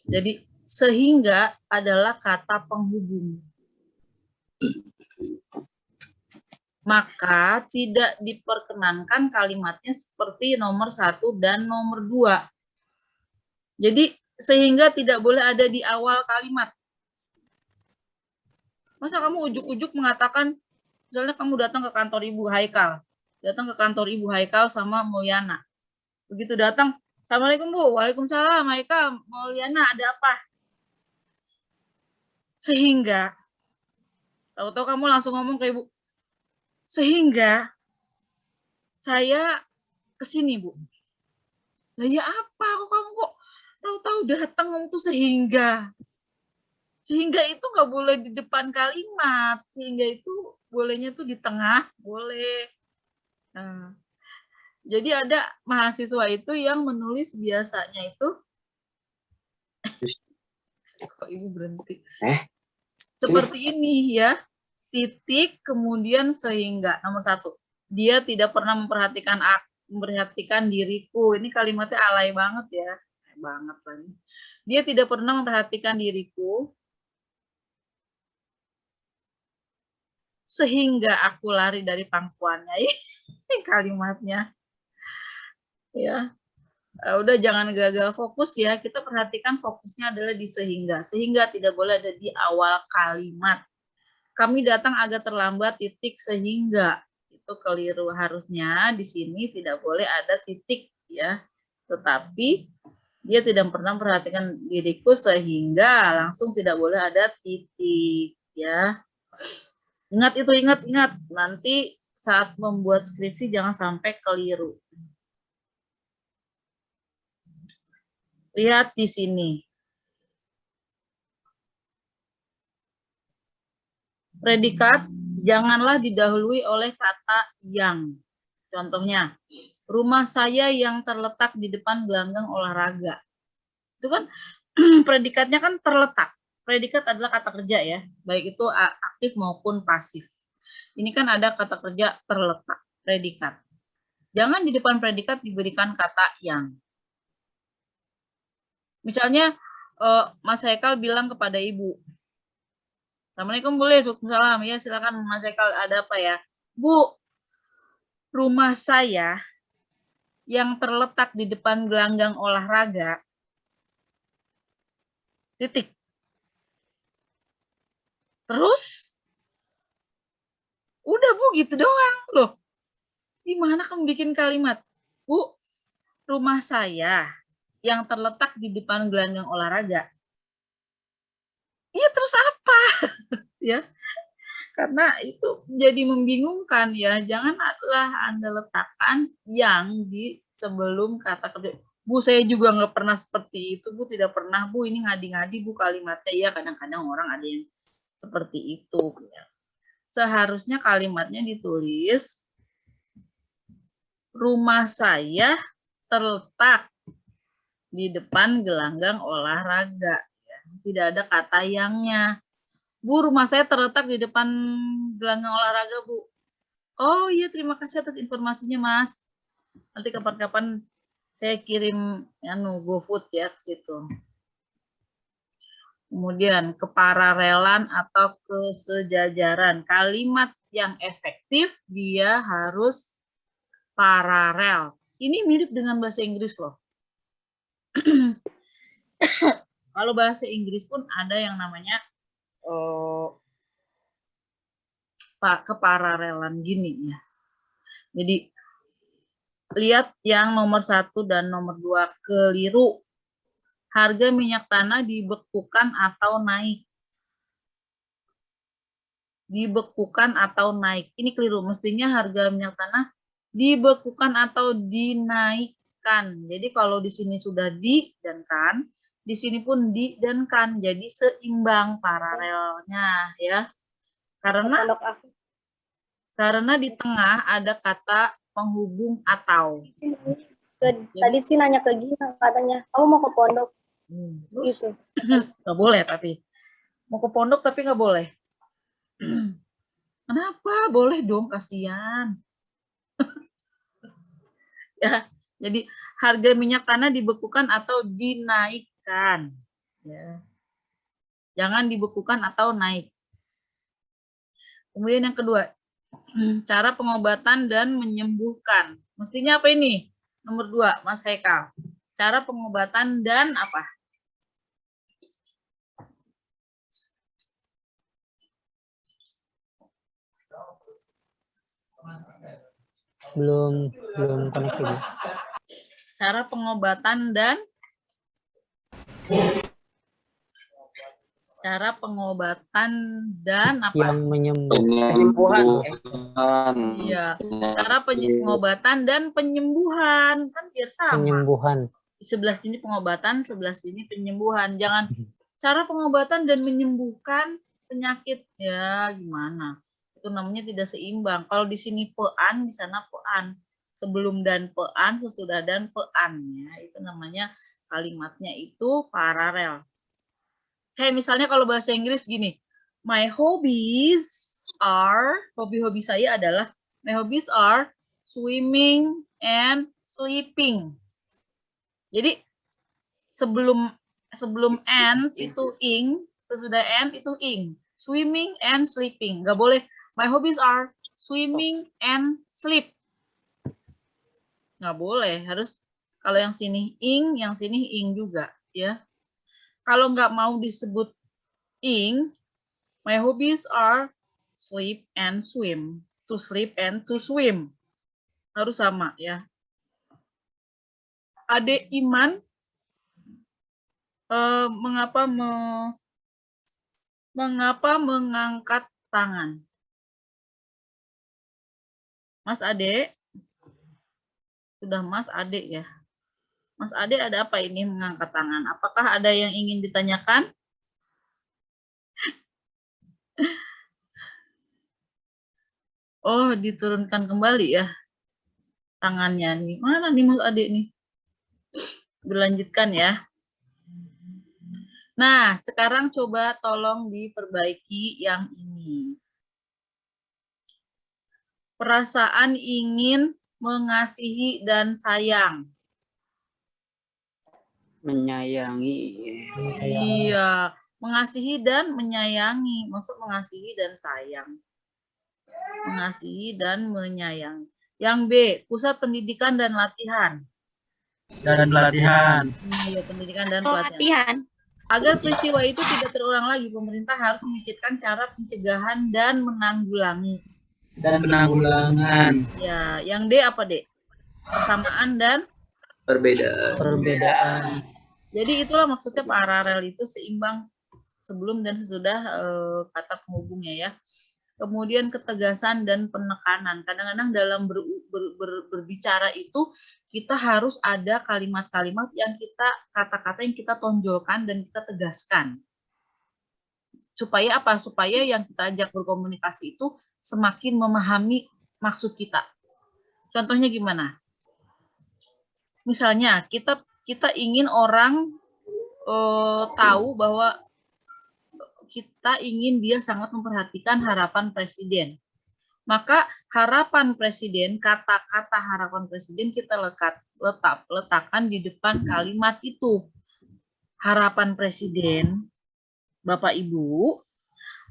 Jadi sehingga adalah kata penghubung. Maka tidak diperkenankan kalimatnya seperti nomor 1 dan nomor 2. Jadi sehingga tidak boleh ada di awal kalimat. Masa kamu ujuk-ujuk mengatakan, misalnya kamu datang ke kantor Ibu Haikal. Datang ke kantor Ibu Haikal sama Mulyana. Begitu datang, Assalamualaikum Bu, Waalaikumsalam Haikal, Mulyana, ada apa? Sehingga, tahu-tahu kamu langsung ngomong ke Ibu, sehingga saya ke sini, Bu. Lah ya apa? Kok kamu kok tahu-tahu datang ngomong tuh sehingga? Sehingga itu nggak boleh di depan kalimat. Sehingga itu bolehnya tuh di tengah, boleh. Nah, jadi ada mahasiswa itu yang menulis biasanya itu, kok Ibu berhenti? Seperti ini ya. Titik kemudian sehingga nomor 1 dia tidak pernah memperhatikan diriku. Ini kalimatnya alay banget ya, banget lagi. Dia tidak pernah memperhatikan diriku sehingga aku lari dari pangkuannya. Ini kalimatnya ya. Udah jangan gagal fokus ya, kita perhatikan fokusnya adalah di sehingga tidak boleh ada di awal kalimat. Kami datang agak terlambat titik sehingga itu keliru, harusnya di sini tidak boleh ada titik ya, tetapi dia tidak pernah memperhatikan diriku sehingga langsung tidak boleh ada titik ya. Ingat itu, ingat nanti saat membuat skripsi jangan sampai keliru. Lihat di sini. Predikat janganlah didahului oleh kata yang. Contohnya, rumah saya yang terletak di depan gelanggang olahraga. Itu kan predikatnya kan terletak. Predikat adalah kata kerja ya, baik itu aktif maupun pasif. Ini kan ada kata kerja terletak, predikat. Jangan di depan predikat diberikan kata yang. Misalnya Mas Haikal bilang kepada ibu, Assalamualaikum, boleh, Waalaikumsalam, ya silakan Mas Haikal, ada apa ya? Bu, rumah saya yang terletak di depan gelanggang olahraga, titik. Terus, udah Bu, gitu doang loh. Gimana kamu bikin kalimat? Bu, rumah saya yang terletak di depan gelanggang olahraga. Iya, terus apa? Ya, karena itu jadi membingungkan ya. Janganlah Anda letakkan yang di sebelum kata kerja. Bu, saya juga nggak pernah seperti itu. Bu, tidak pernah. Bu, ini ngadi-ngadi Bu kalimatnya. Ya, kadang-kadang orang ada yang seperti itu. Ya. Seharusnya kalimatnya ditulis, rumah saya terletak di depan gelanggang olahraga. Ya. Tidak ada kata yangnya. Bu, rumah saya terletak di depan gelanggang olahraga, Bu. Oh iya, terima kasih atas informasinya, Mas. Nanti kapan-kapan saya kirim GoFood ya ke situ. Kemudian kepararelan atau kesejajaran. Kalimat yang efektif dia harus paralel. Ini mirip dengan bahasa Inggris loh. Kalau bahasa Inggris pun ada yang namanya kepararelan gini ya. Jadi lihat yang nomor 1 dan nomor 2 keliru. Harga minyak tanah dibekukan atau naik. Dibekukan atau naik. Ini keliru. Mestinya harga minyak tanah dibekukan atau dinaikkan. Jadi kalau di sini sudah di dan kan, di sini pun di dan kan. Jadi seimbang paralelnya ya. Karena di tengah ada kata penghubung atau. Tadi sih nanya ke Gina, katanya kamu mau ke pondok. Gitu. Nggak boleh tapi. Mau ke pondok tapi nggak boleh. Kenapa? Boleh dong, kasihan. Ya, jadi harga minyak tanah dibekukan atau dinaikkan. Ya. Jangan dibekukan atau naik. Kemudian yang kedua, cara pengobatan dan menyembuhkan. Mestinya apa ini? Nomor 2, Mas Haikal. Cara pengobatan dan apa? Belum koneksi. Cara pengobatan dan apa? Yang Penyembuhan. Iya. Cara pengobatan dan penyembuhan, kan biar sama. Penyembuhan. Sebelah sini pengobatan, sebelah sini penyembuhan. Jangan cara pengobatan dan menyembuhkan penyakit, ya gimana? Itu namanya tidak seimbang. Kalau di sini pean, di sana pean. Sebelum dan pean, sesudah dan pean, ya. Itu namanya kalimatnya itu paralel. Kayak misalnya kalau bahasa Inggris gini, my hobbies are, hobi-hobi saya adalah, my hobbies are swimming and sleeping. Jadi sebelum and itu ing, sesudah and itu ing. Swimming and sleeping. Nggak boleh, my hobbies are swimming and sleep. Nggak boleh, harus kalau yang sini ing, yang sini ing juga, ya. Kalau nggak mau disebut ing, my hobbies are sleep and swim. To sleep and to swim. Harus sama ya. Ade Iman, mengapa mengangkat tangan? Mas Ade, sudah Mas Ade ya. Mas Ade, ada apa ini mengangkat tangan? Apakah ada yang ingin ditanyakan? Oh, diturunkan kembali ya tangannya nih. Mana nih Mas Ade nih? Berlanjutkan ya. Nah, sekarang coba tolong diperbaiki yang ini. Perasaan ingin mengasihi dan sayang. Menyayangi. Iya, mengasihi dan menyayangi. Maksud mengasihi dan sayang. Mengasihi dan menyayangi. Yang B, pusat pendidikan dan latihan. Dan pelatihan. Iya, pendidikan dan pelatihan. Pelatihan. Agar peristiwa itu tidak terulang lagi, pemerintah harus memikirkan cara pencegahan dan menanggulangi. Dan penanggulangan. Ya, yang D apa D? Persamaan dan Perbedaan. jadi itulah maksudnya paralel itu seimbang sebelum dan sesudah kata penghubungnya ya. Kemudian ketegasan dan penekanan. Kadang-kadang dalam berbicara itu kita harus ada kalimat-kalimat yang kata-kata yang kita tonjolkan dan kita tegaskan. Supaya apa? Supaya yang kita ajak berkomunikasi itu semakin memahami maksud kita. Contohnya gimana? Misalnya kita ingin orang tahu bahwa kita ingin dia sangat memperhatikan harapan presiden. Maka harapan presiden, kata-kata harapan presiden kita letakkan di depan kalimat itu. Harapan presiden, Bapak Ibu,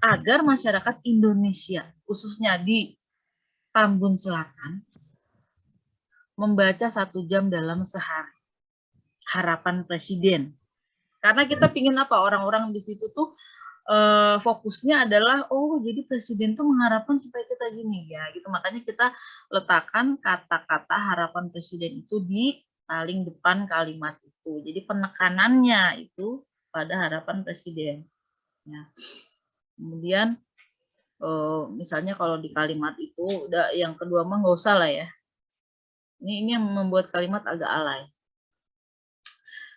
agar masyarakat Indonesia, khususnya di Tambun Selatan, membaca 1 jam dalam sehari. Harapan presiden. Karena kita pingin apa? Orang-orang di situ tuh fokusnya adalah jadi presiden tuh mengharapkan supaya kita gini ya gitu. Makanya kita letakkan kata-kata harapan presiden itu di paling depan kalimat itu. Jadi penekanannya itu pada harapan presiden. Ya. Kemudian misalnya kalau di kalimat itu udah yang kedua mah nggak usah lah ya. Ini yang membuat kalimat agak alay.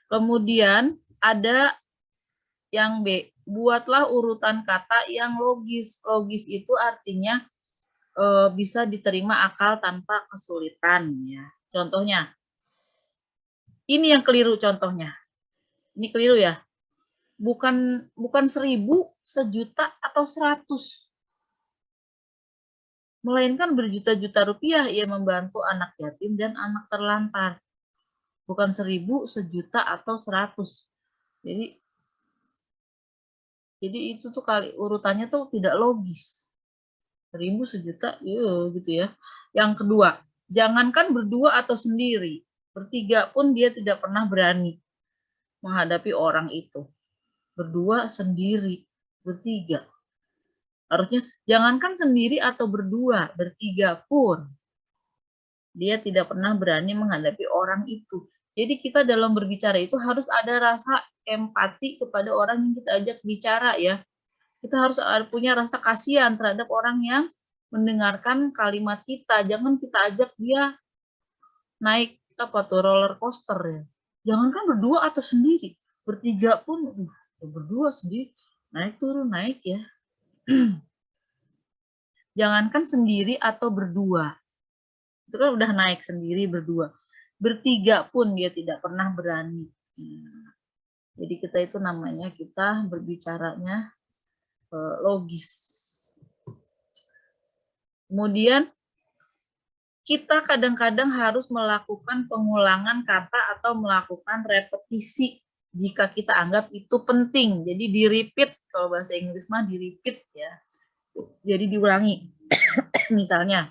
Kemudian ada yang B, buatlah urutan kata yang logis. Logis itu artinya bisa diterima akal tanpa kesulitan. Ya. Contohnya, ini yang keliru contohnya. Ini keliru ya. Bukan 1000, sejuta, atau 100. Melainkan berjuta-juta rupiah ia membantu anak yatim dan anak terlantar. Bukan 1000, sejuta, atau 100. Jadi itu tuh urutannya tuh tidak logis. 1000, sejuta, gitu ya. Yang kedua, jangankan berdua atau sendiri, bertiga pun dia tidak pernah berani menghadapi orang itu. Berdua, sendiri, bertiga. Harusnya jangankan sendiri atau berdua, bertiga pun dia tidak pernah berani menghadapi orang itu. Jadi kita dalam berbicara itu harus ada rasa empati kepada orang yang kita ajak bicara ya. Kita harus punya rasa kasihan terhadap orang yang mendengarkan kalimat kita. Jangan kita ajak dia naik roller coaster ya. Jangankan berdua atau sendiri, bertiga pun berdua sendiri naik turun naik ya. Jangankan sendiri atau berdua. Itu kan udah naik sendiri berdua. Bertiga pun dia tidak pernah berani. Jadi kita itu namanya kita berbicaranya logis. Kemudian kita kadang-kadang harus melakukan pengulangan kata atau melakukan repetisi jika kita anggap itu penting. Jadi di-repeat, kalau bahasa Inggris mah di-repeat ya. Jadi diulangi. Misalnya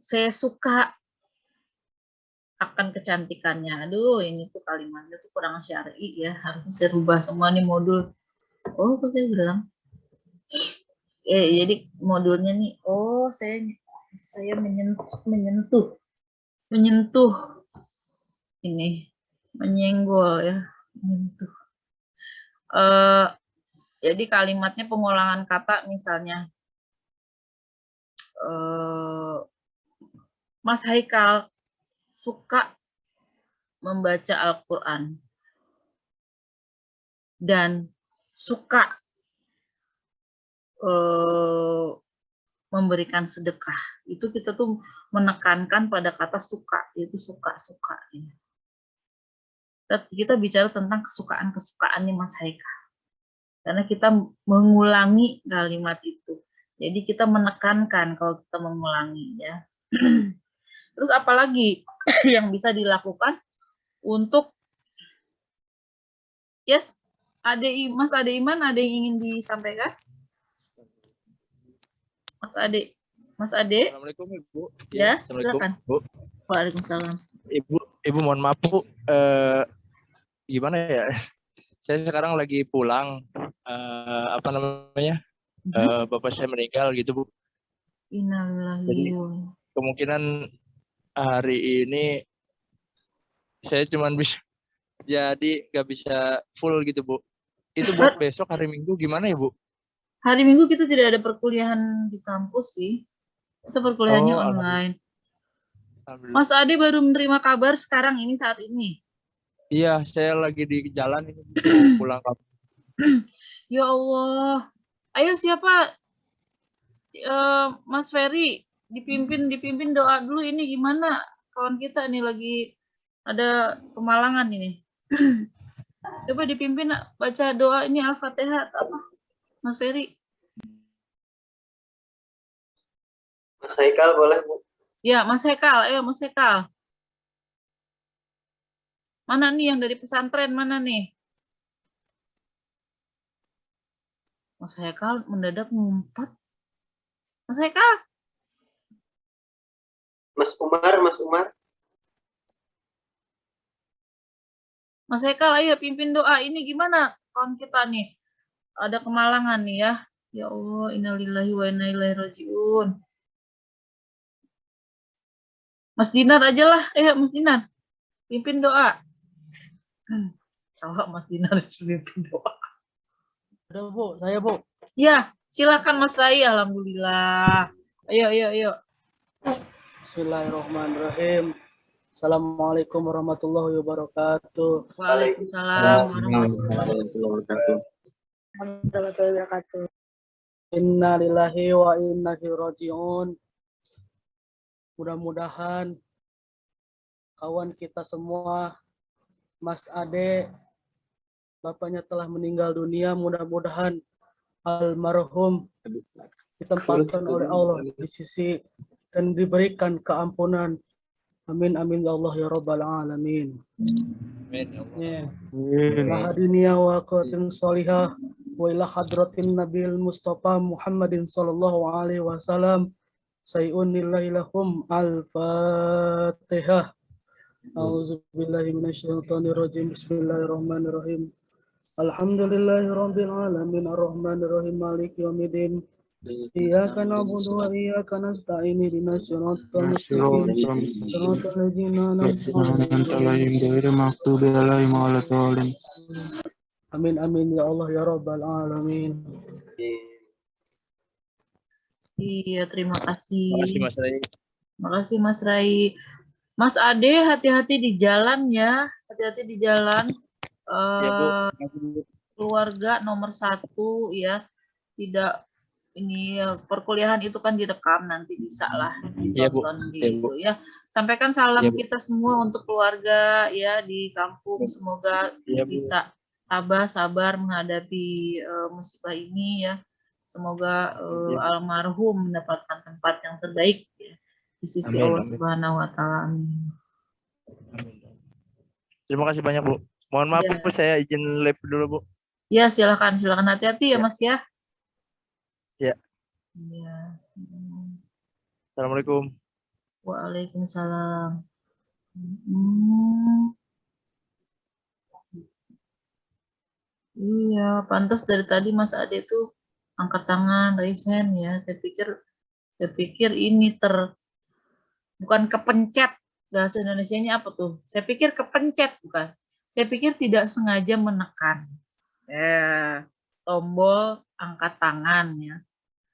saya suka akan kecantikannya. Aduh, ini tuh kalimatnya tuh kurang syar'i ya. Harusnya saya rubah semua nih modul. Oh, kok saya bilang? Jadi modulnya nih. Oh, saya menyentuh ini, menyenggol ya, menyentuh. Jadi kalimatnya pengulangan kata misalnya. Mas Haikal suka membaca Al-Quran dan suka memberikan sedekah. Itu kita tuh menekankan pada kata suka, itu suka-suka. Kita bicara tentang kesukaan-kesukaannya Mas Haikal. karena kita mengulangi kalimat itu. Jadi kita menekankan kalau kita mengulangi ya. Terus apalagi yang bisa dilakukan untuk yes, Mas Ade Iman ada yang ingin disampaikan? Mas Ade? Assalamualaikum Ibu. Ya, Assalamualaikum silakan. Bu. Waalaikumsalam. Ibu mohon maaf Bu. Gimana ya? Saya sekarang lagi pulang. Apa namanya? Bapak saya meninggal gitu Bu. Jadi Innalillahi. kemungkinan hari ini saya cuma bisa jadi nggak bisa full gitu Bu. Itu buat besok hari Minggu gimana ya Bu? Hari Minggu kita tidak ada perkuliahan di kampus sih. Kita perkuliahannya online. Mas Ade baru menerima kabar sekarang ini saat ini. Iya, saya lagi di jalan ini pulang kampus. Ya Allah. Ayo siapa? Mas Ferry, dipimpin doa dulu ini gimana? Kawan kita nih lagi ada kemalangan ini. Coba dipimpin baca doa ini Al-Fatihah apa? Mas Ferry. Mas Haikal boleh Bu? Ya, Mas Hekal, ayo Mas Hekal. Mana nih yang dari pesantren, mana nih? Mas Hekal mendadak ngumpet. Mas Hekal. Mas Umar. Mas Hekal, ayo pimpin doa ini gimana kawan kita nih? Ada kemalangan nih ya. Ya Allah, innalillahi wa inna ilaihi rajiun. Mas Dinar aja lah, Mas Dinar. Pimpin doa. Kalau Mas Dinar pimpin doa. Ada Bu, saya Bu. Ya, silakan Mas Rai, alhamdulillah. Ayo. Bismillahirrahmanirrahim. Assalamualaikum warahmatullahi wabarakatuh. Waalaikumsalam warahmatullahi Wabarakatuh. Inna lillahi wa inna ilaihi raji'un. Mudah-mudahan kawan kita semua, Mas Ade, bapaknya telah meninggal dunia. Mudah-mudahan almarhum ditempatkan oleh Allah di sisi dan diberikan keampunan. Amin amin ya Allah ya rabbal alamin. Amin. Lahadiniya wa qatin salihah wa ila hadratin nabil mustafa Muhammadin sallallahu alaihi wasallam. Sayyunillahi lahum al-fatihah. A'udzubillahi minasyaitonirrajim. Bismillahirrahmanirrahim. Alhamdulillahi rabbil alamin arrahmanirrahim maliki yaumiddin. Iyyaka na'budu wa iyyaka nasta'in ihdinas siratal mustaqim siratal ladzina an'amta 'alaihim ghairil maghdubi 'alaihim waladdallin. Amin amin ya Allah ya rabbal alamin. Iya, terima kasih. Makasih Mas Rai. Makasih Mas Rai. Mas Ade, hati-hati di jalan ya. Hati-hati di jalan. Ya Bu. Keluarga nomor 1 ya. Tidak ini perkuliahan itu kan direkam, nanti bisa lah ditonton gitu ya. Sampaikan salam kita semua untuk keluarga ya di kampung. Semoga bisa sabar menghadapi musibah ini ya. Semoga almarhum mendapatkan tempat yang terbaik ya, di sisi Allah Subhanahu wa taala. Amin. Terima kasih banyak Bu. Mohon maaf Bu, saya izin live dulu Bu. Ya, silakan hati-hati ya Mas ya. Ya. Ya. Assalamualaikum. Waalaikumsalam. Iya, pantas dari tadi Mas Ade tuh angkat tangan, raise hand ya. Saya pikir ini bukan kepencet. Bahasa Indonesianya apa tuh? Saya pikir kepencet bukan. Saya pikir tidak sengaja menekan. Ya, tombol angkat tangan ya.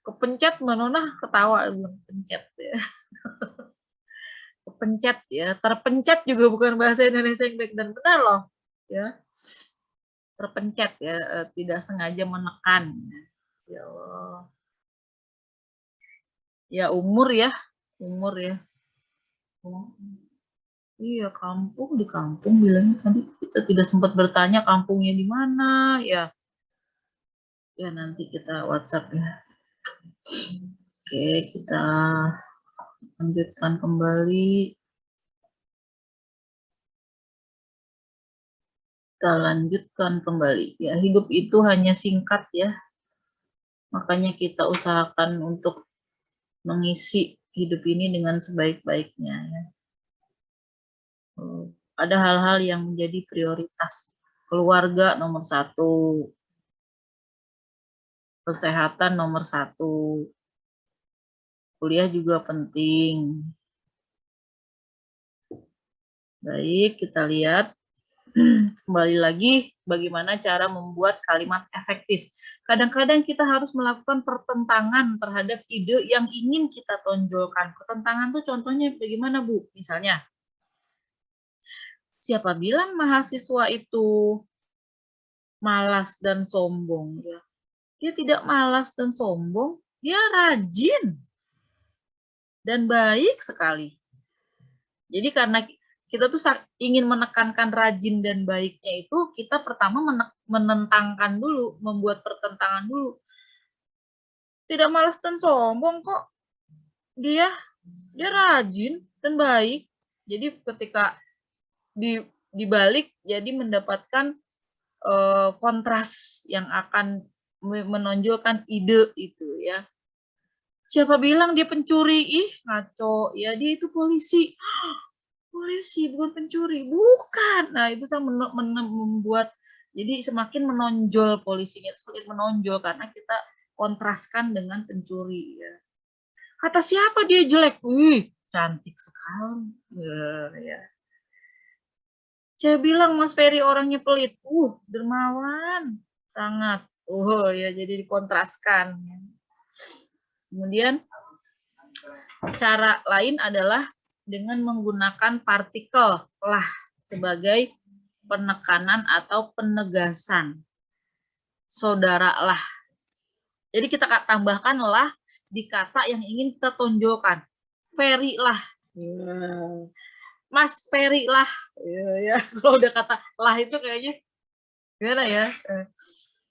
Kepencet menonah ketawa bilang pencet ya. Kepencet ya, terpencet juga bukan bahasa Indonesia yang baik dan benar loh ya. Terpencet ya, tidak sengaja menekan. Ya Allah. Ya umur ya. Iya, di kampung bilangnya tadi kita tidak sempat bertanya kampungnya di mana ya. Ya nanti kita WhatsApp ya. Oke, kita lanjutkan kembali. Kita lanjutkan kembali. Ya, hidup itu hanya singkat ya. Makanya kita usahakan untuk mengisi hidup ini dengan sebaik-baiknya ya. Ada hal-hal yang menjadi prioritas. Keluarga nomor 1, kesehatan nomor 1, kuliah juga penting. Baik, kita lihat kembali lagi bagaimana cara membuat kalimat efektif. Kadang-kadang kita harus melakukan pertentangan terhadap ide yang ingin kita tonjolkan. Pertentangan tuh contohnya bagaimana, Bu? Misalnya, siapa bilang mahasiswa itu malas dan sombong ya? Dia tidak malas dan sombong, dia rajin dan baik sekali. Jadi karena kita tuh ingin menekankan rajin dan baiknya itu, kita pertama menentangkan dulu, membuat pertentangan dulu. Tidak malas dan sombong kok. Dia rajin dan baik. Jadi ketika dibalik, jadi mendapatkan kontras yang akan menonjolkan ide itu ya. Siapa bilang dia pencuri? Ih, ngaco. Ya, dia itu polisi. Polisi bukan pencuri, bukan. Nah, itu kan membuat jadi semakin menonjol polisinya, semakin menonjol karena kita kontraskan dengan pencuri ya. Kata siapa dia jelek? Wih, cantik sekali. Ya. Saya bilang Mas Ferry orangnya pelit. Dermawan sangat. Ya, jadi dikontraskan. Kemudian cara lain adalah dengan menggunakan partikel lah sebagai penekanan atau penegasan. Saudara lah. Jadi kita tambahkan lah di kata yang ingin kita tonjolkan. Ferry lah. Mas Ferry lah. Ya, kalau udah kata lah itu kayaknya gimana ya?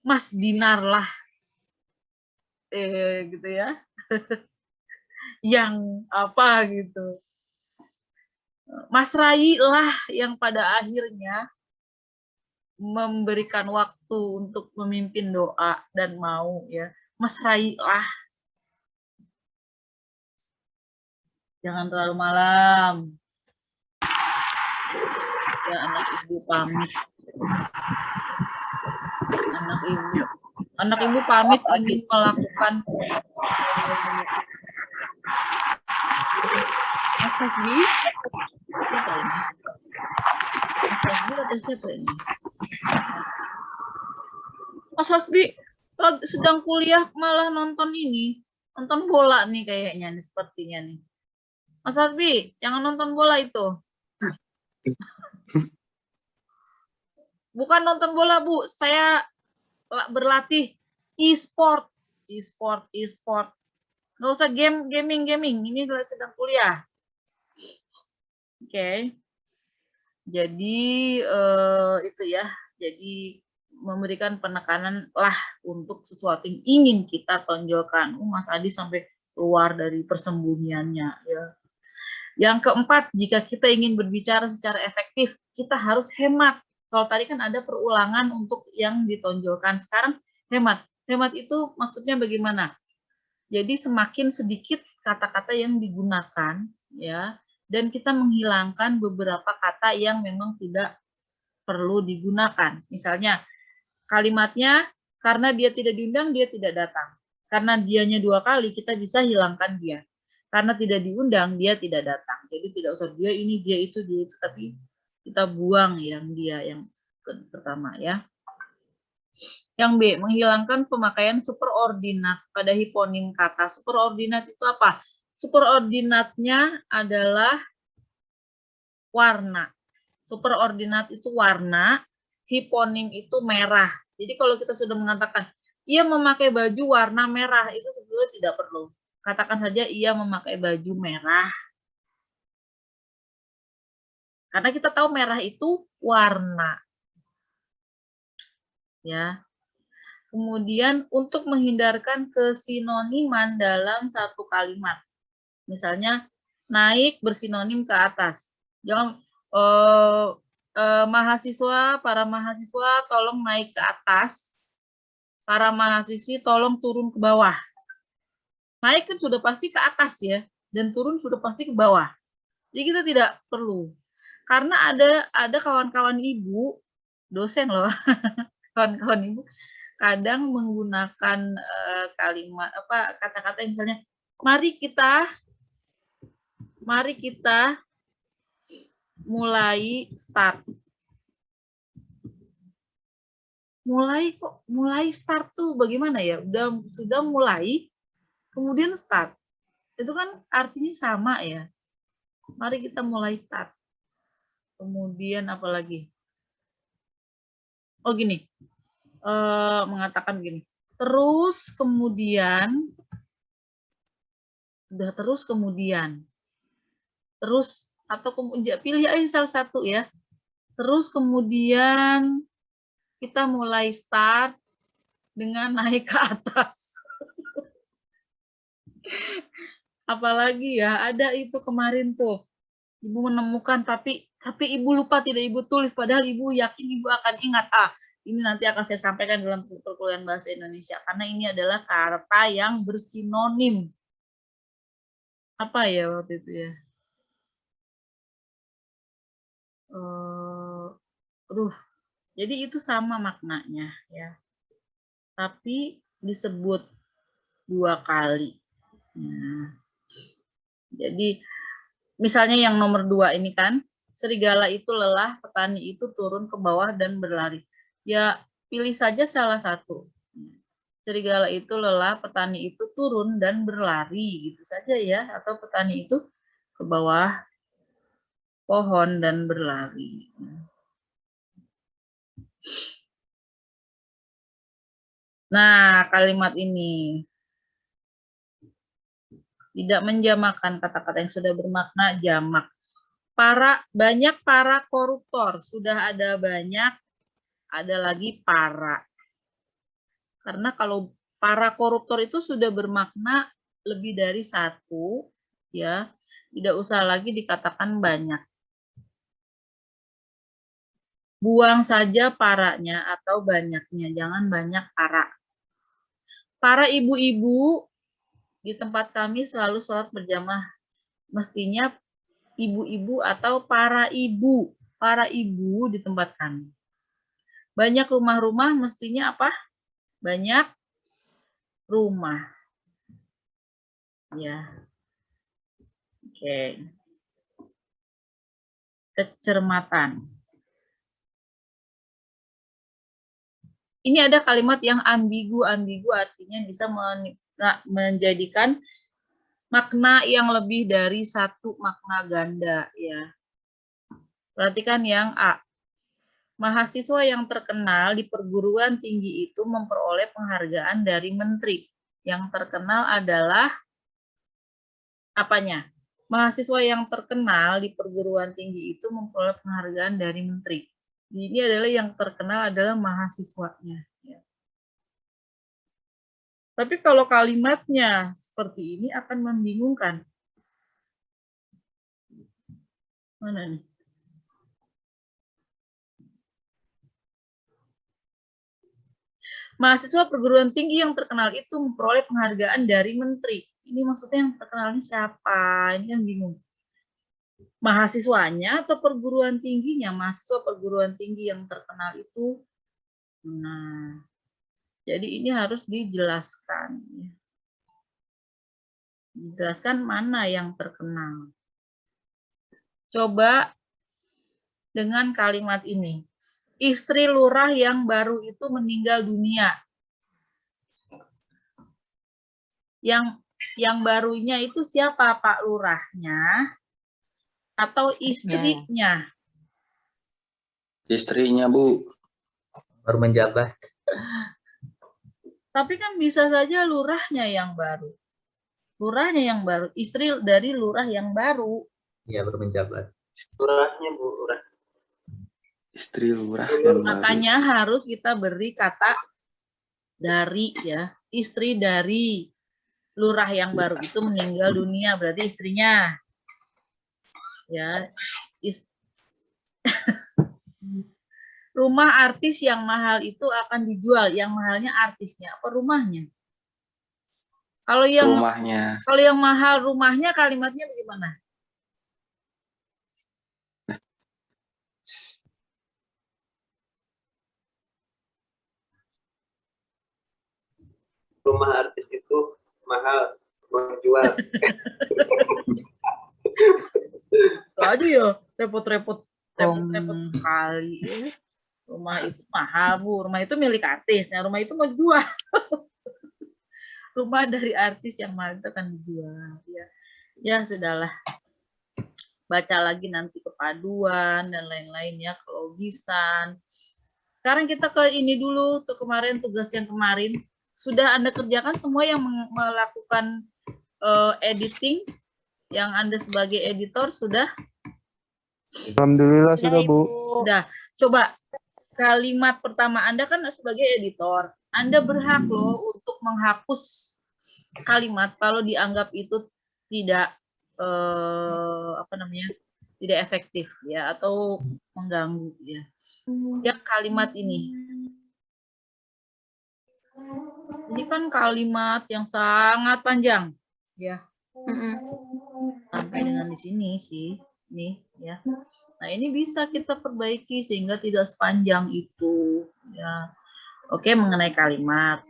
Mas Dinar lah. Gitu ya. Yang apa gitu. Mas Rai lah yang pada akhirnya memberikan waktu untuk memimpin doa dan mau ya. Mas Rai lah. Jangan terlalu malam. Ya, anak ibu pamit. Anak ibu pamit ingin melakukan Mas Hasbi. Siapa ini? Mas Hasbi atau siapa ini? Mas Hasbi sedang kuliah malah nonton ini. Nonton bola nih kayaknya nih, sepertinya nih. Mas Hasbi, jangan nonton bola itu. Bukan nonton bola, Bu. Saya berlatih e-sport. Nggak usah gaming. Ini sedang kuliah. Oke. Jadi itu ya. Jadi memberikan penekanan lah untuk sesuatu yang ingin kita tonjolkan. Mas Adi sampai keluar dari persembunyiannya ya. Yang keempat, jika kita ingin berbicara secara efektif, kita harus hemat. Kalau tadi kan ada perulangan untuk yang ditonjolkan, sekarang hemat. Hemat itu maksudnya bagaimana? Jadi semakin sedikit kata-kata yang digunakan ya, dan kita menghilangkan beberapa kata yang memang tidak perlu digunakan. Misalnya kalimatnya karena dia tidak diundang, dia tidak datang. Karena dianya 2 kali, kita bisa hilangkan dia. Karena tidak diundang, dia tidak datang. Jadi tidak usah dia ini, dia itu, tapi kita buang yang dia yang pertama ya. Yang B, menghilangkan pemakaian superordinat pada hiponim kata. Superordinat itu apa? Superordinatnya adalah warna. Superordinat itu warna, hiponim itu merah. Jadi kalau kita sudah mengatakan ia memakai baju warna merah, itu sebetulnya tidak perlu. Katakan saja ia memakai baju merah. Karena kita tahu merah itu warna. Ya. Kemudian untuk menghindarkan kesinoniman dalam satu kalimat. Misalnya naik bersinonim ke atas. Jangan para mahasiswa tolong naik ke atas. Para mahasiswi tolong turun ke bawah. Naik kan sudah pasti ke atas ya, dan turun sudah pasti ke bawah. Jadi kita tidak perlu. Karena ada kawan-kawan ibu, dosen loh, kawan-kawan ibu kadang menggunakan kalimat kata-kata yang misalnya mari kita mulai start. Mulai start tuh bagaimana ya? Sudah mulai kemudian start. Itu kan artinya sama ya. Mari kita mulai start. Kemudian apa lagi? Oh gini. Mengatakan begini. Terus kemudian atau pilih aja salah satu ya. Terus kemudian kita mulai start dengan naik ke atas. Apalagi ya, ada itu kemarin tuh. Ibu menemukan tapi ibu lupa, tidak ibu tulis, padahal ibu yakin ibu akan ingat. Ini nanti akan saya sampaikan dalam perkuliahan bahasa Indonesia karena ini adalah kata yang bersinonim. Apa ya waktu itu ya? Jadi itu sama maknanya ya. Tapi disebut 2 kali. Nah, jadi misalnya yang nomor 2 ini kan, serigala itu lelah, petani itu turun ke bawah dan berlari. Ya, pilih saja salah satu. Serigala itu lelah, petani itu turun dan berlari, gitu saja ya. Atau petani itu ke bawah pohon dan berlari. Nah, kalimat ini tidak menjamakan kata-kata yang sudah bermakna jamak. Banyak para koruptor, sudah ada banyak, ada lagi para. Karena kalau para koruptor itu sudah bermakna lebih dari satu, ya, tidak usah lagi dikatakan banyak. Buang saja paranya atau banyaknya, jangan banyak para. Para ibu-ibu di tempat kami selalu sholat berjamaah. Mestinya ibu-ibu atau para ibu di tempat kami. Banyak rumah-rumah mestinya apa? Banyak rumah. Ya. Oke. Kecermatan. Ini ada kalimat yang ambigu artinya bisa menjadikan makna yang lebih dari satu makna ganda ya. Perhatikan yang A. Mahasiswa yang terkenal di perguruan tinggi itu memperoleh penghargaan dari menteri. Yang terkenal adalah apanya? Mahasiswa yang terkenal di perguruan tinggi itu memperoleh penghargaan dari menteri. Ini adalah yang terkenal adalah mahasiswanya. Ya. Tapi kalau kalimatnya seperti ini akan membingungkan. Mana nih? Mahasiswa perguruan tinggi yang terkenal itu memperoleh penghargaan dari menteri. Ini maksudnya yang terkenalnya siapa? Ini kan bingung. Mahasiswanya atau perguruan tingginya? Mahasiswa perguruan tinggi yang terkenal itu. Nah, jadi ini harus dijelaskan. Dijelaskan mana yang terkenal. Coba dengan kalimat ini. Istri lurah yang baru itu meninggal dunia. Yang barunya itu siapa, Pak Lurahnya? Atau istrinya? Istrinya, Bu. Baru menjabat. Tapi kan bisa saja lurahnya yang baru. Lurahnya yang baru. Istri dari lurah yang baru. Iya, baru menjabat. Lurahnya, Bu. Lurah. Istri lurah yang baru. Makanya harus kita beri kata dari ya, istri dari lurah yang baru itu meninggal dunia, berarti istrinya ya. Rumah artis yang mahal itu akan dijual, yang mahalnya artisnya apa rumahnya? Kalau yang Rumahnya. Kalau yang mahal rumahnya, kalimatnya bagaimana? Rumah artis itu mahal menjual. Itu aja ya, repot-repot sekali. Rumah itu mahal, Bu. Rumah itu milik artis. Nah, rumah itu mau jual. Rumah dari artis yang mahal itu akan dijual. Ya, sudahlah. Baca lagi nanti kepaduan dan lain-lain ya, kelogisan. Sekarang kita ke ini dulu, tuh kemarin tugas yang kemarin. Sudah Anda kerjakan semua yang melakukan editing, yang Anda sebagai editor sudah? Alhamdulillah sudah, Bu. Sudah. Coba kalimat pertama Anda kan sebagai editor. Anda berhak loh untuk menghapus kalimat kalau dianggap itu tidak tidak efektif ya, atau mengganggu ya. Yang kalimat ini kan kalimat yang sangat panjang ya. Sampai dengan di sini sih, nih ya. Nah, ini bisa kita perbaiki sehingga tidak sepanjang itu ya. Oke, mengenai kalimat.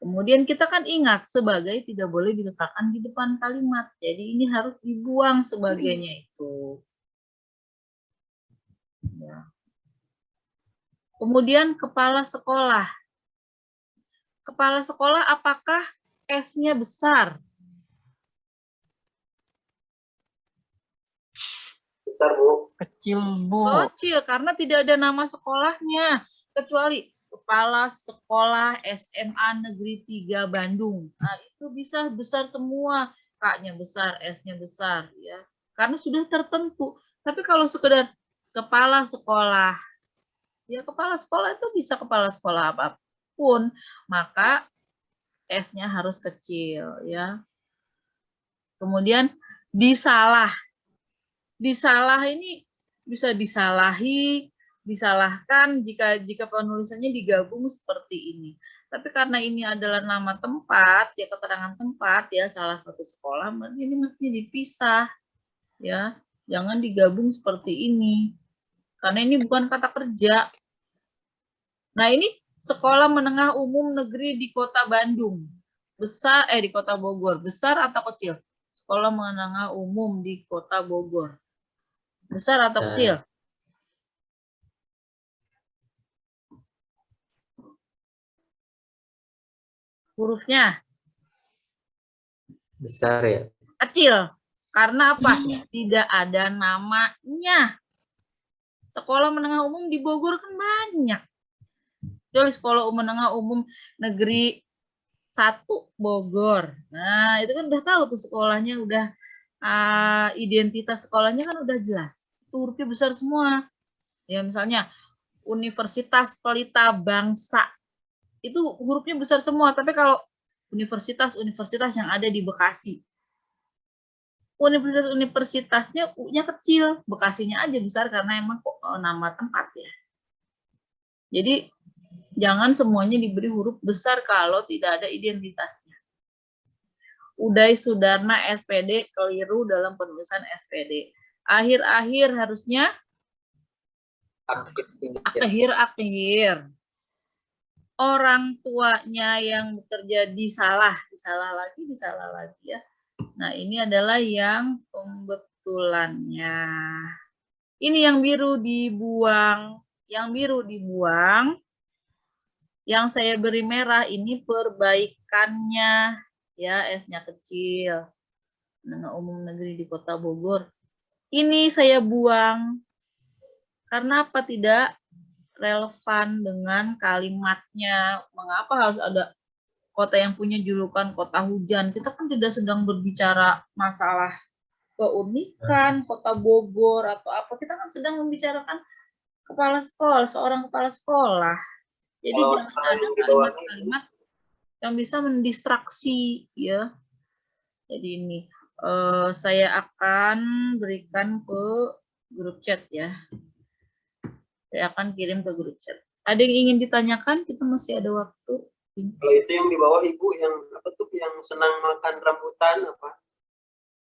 Kemudian kita kan ingat sebagai tidak boleh diletakkan di depan kalimat. Jadi ini harus dibuang sebagainya itu. Ya. Kemudian kepala sekolah. Kepala sekolah apakah S-nya besar? Besar, Bu. Kecil, Bu. Kecil, karena tidak ada nama sekolahnya. Kecuali Kepala Sekolah SMA Negeri 3 Bandung. Nah, itu bisa besar semua. K-nya besar, S-nya besar. Ya. Karena sudah tertentu. Tapi kalau sekedar kepala sekolah, ya kepala sekolah itu bisa kepala sekolah apapun, maka S-nya harus kecil. Ya. Kemudian disalah. Disalah ini bisa disalahi, disalahkan jika penulisannya digabung seperti ini. Tapi karena ini adalah nama tempat, ya keterangan tempat ya salah satu sekolah, ini mesti dipisah ya. Jangan digabung seperti ini. Karena ini bukan kata kerja. Nah, ini sekolah menengah umum negeri di Kota Bandung. Besar di Kota Bogor. Besar atau kecil? Sekolah menengah umum di Kota Bogor. Besar atau kecil? Hurufnya? Besar ya? Kecil. Karena apa? Tidak ada namanya. Sekolah menengah umum di Bogor kan banyak. Jadi sekolah menengah umum negeri 1 Bogor. Nah, itu kan udah tahu tuh sekolahnya, udah identitas sekolahnya kan udah jelas. Itu hurufnya besar semua. Ya, misalnya Universitas Pelita Bangsa. Itu hurufnya besar semua, tapi kalau universitas-universitas yang ada di Bekasi, universitasnya U-nya kecil, Bekasinya aja besar karena emang nama tempat ya. Jadi jangan semuanya diberi huruf besar kalau tidak ada identitasnya. Uday Sudarna SPD keliru dalam penulisan SPD. Akhir-akhir harusnya akhir-akhir. Orang tuanya yang bekerja disalah lagi ya. Nah, ini adalah yang pembetulannya. Ini yang biru dibuang. Yang saya beri merah ini perbaikannya. Ya, S-nya kecil. Menengah umum negeri di Kota Bogor. Ini saya buang. Karena apa? Tidak relevan dengan kalimatnya. Mengapa harus ada kota yang punya julukan kota hujan? Kita kan tidak sedang berbicara masalah keunikan kota Bogor atau apa. Kita kan sedang membicarakan kepala sekolah, seorang kepala sekolah. Jadi jangan ada kalimat-kalimat yang bisa mendistraksi ya. Jadi ini saya akan berikan ke grup chat ya. Saya akan kirim ke grup chat. Ada yang ingin ditanyakan? Kita masih ada waktu. Kalau itu yang di bawah Ibu yang apa tuh yang senang makan rambutan apa?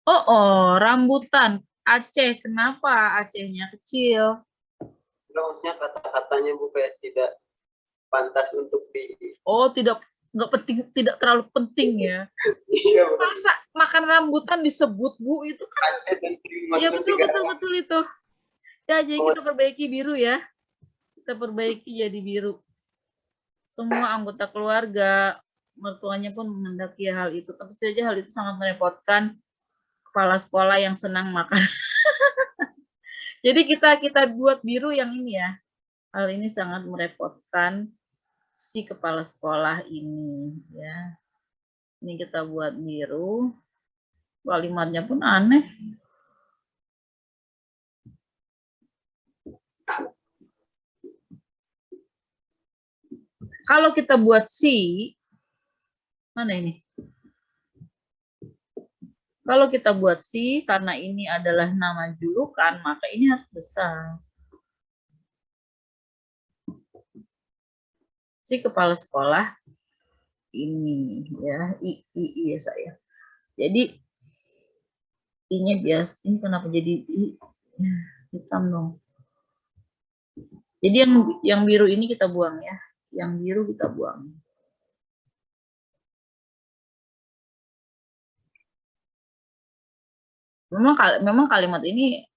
Oh, rambutan. Aceh, kenapa Acehnya kecil? Enggak, maksudnya kata-katanya Bu kayak tidak pantas untuk di. Oh, nggak penting, tidak terlalu penting ya. Iya, benar. Masa makan rambutan disebut Bu itu kan? Ya betul itu. Ya, jadi kita perbaiki biru ya. Kita perbaiki jadi biru. Semua anggota keluarga, mertuanya pun menghendaki hal itu. Tentu saja hal itu sangat merepotkan kepala sekolah yang senang makan. Jadi kita buat biru yang ini ya. Hal ini sangat merepotkan si kepala sekolah ini ya. Ini kita buat biru. Kalimatnya pun aneh. Kalau kita buat si, mana ini? Kalau kita buat si, karena ini adalah nama julukan, maka ini harus besar. Si kepala sekolah ini ya, I ya saya. Jadi I-nya bias, ini kenapa jadi I? Hitam dong. Jadi yang biru ini kita buang ya. Yang biru kita buang. Memang kalimat ini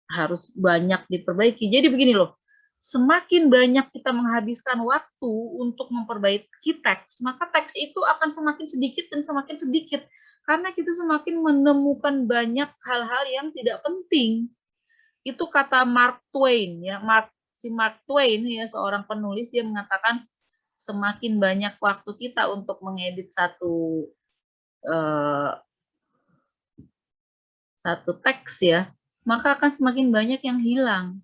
harus banyak diperbaiki. Jadi begini loh, semakin banyak kita menghabiskan waktu untuk memperbaiki teks, maka teks itu akan semakin sedikit dan semakin sedikit. Karena kita semakin menemukan banyak hal-hal yang tidak penting. Itu kata Mark Twain ya. Si Mark Twain ya, seorang penulis, dia mengatakan semakin banyak waktu kita untuk mengedit satu teks ya, maka akan semakin banyak yang hilang.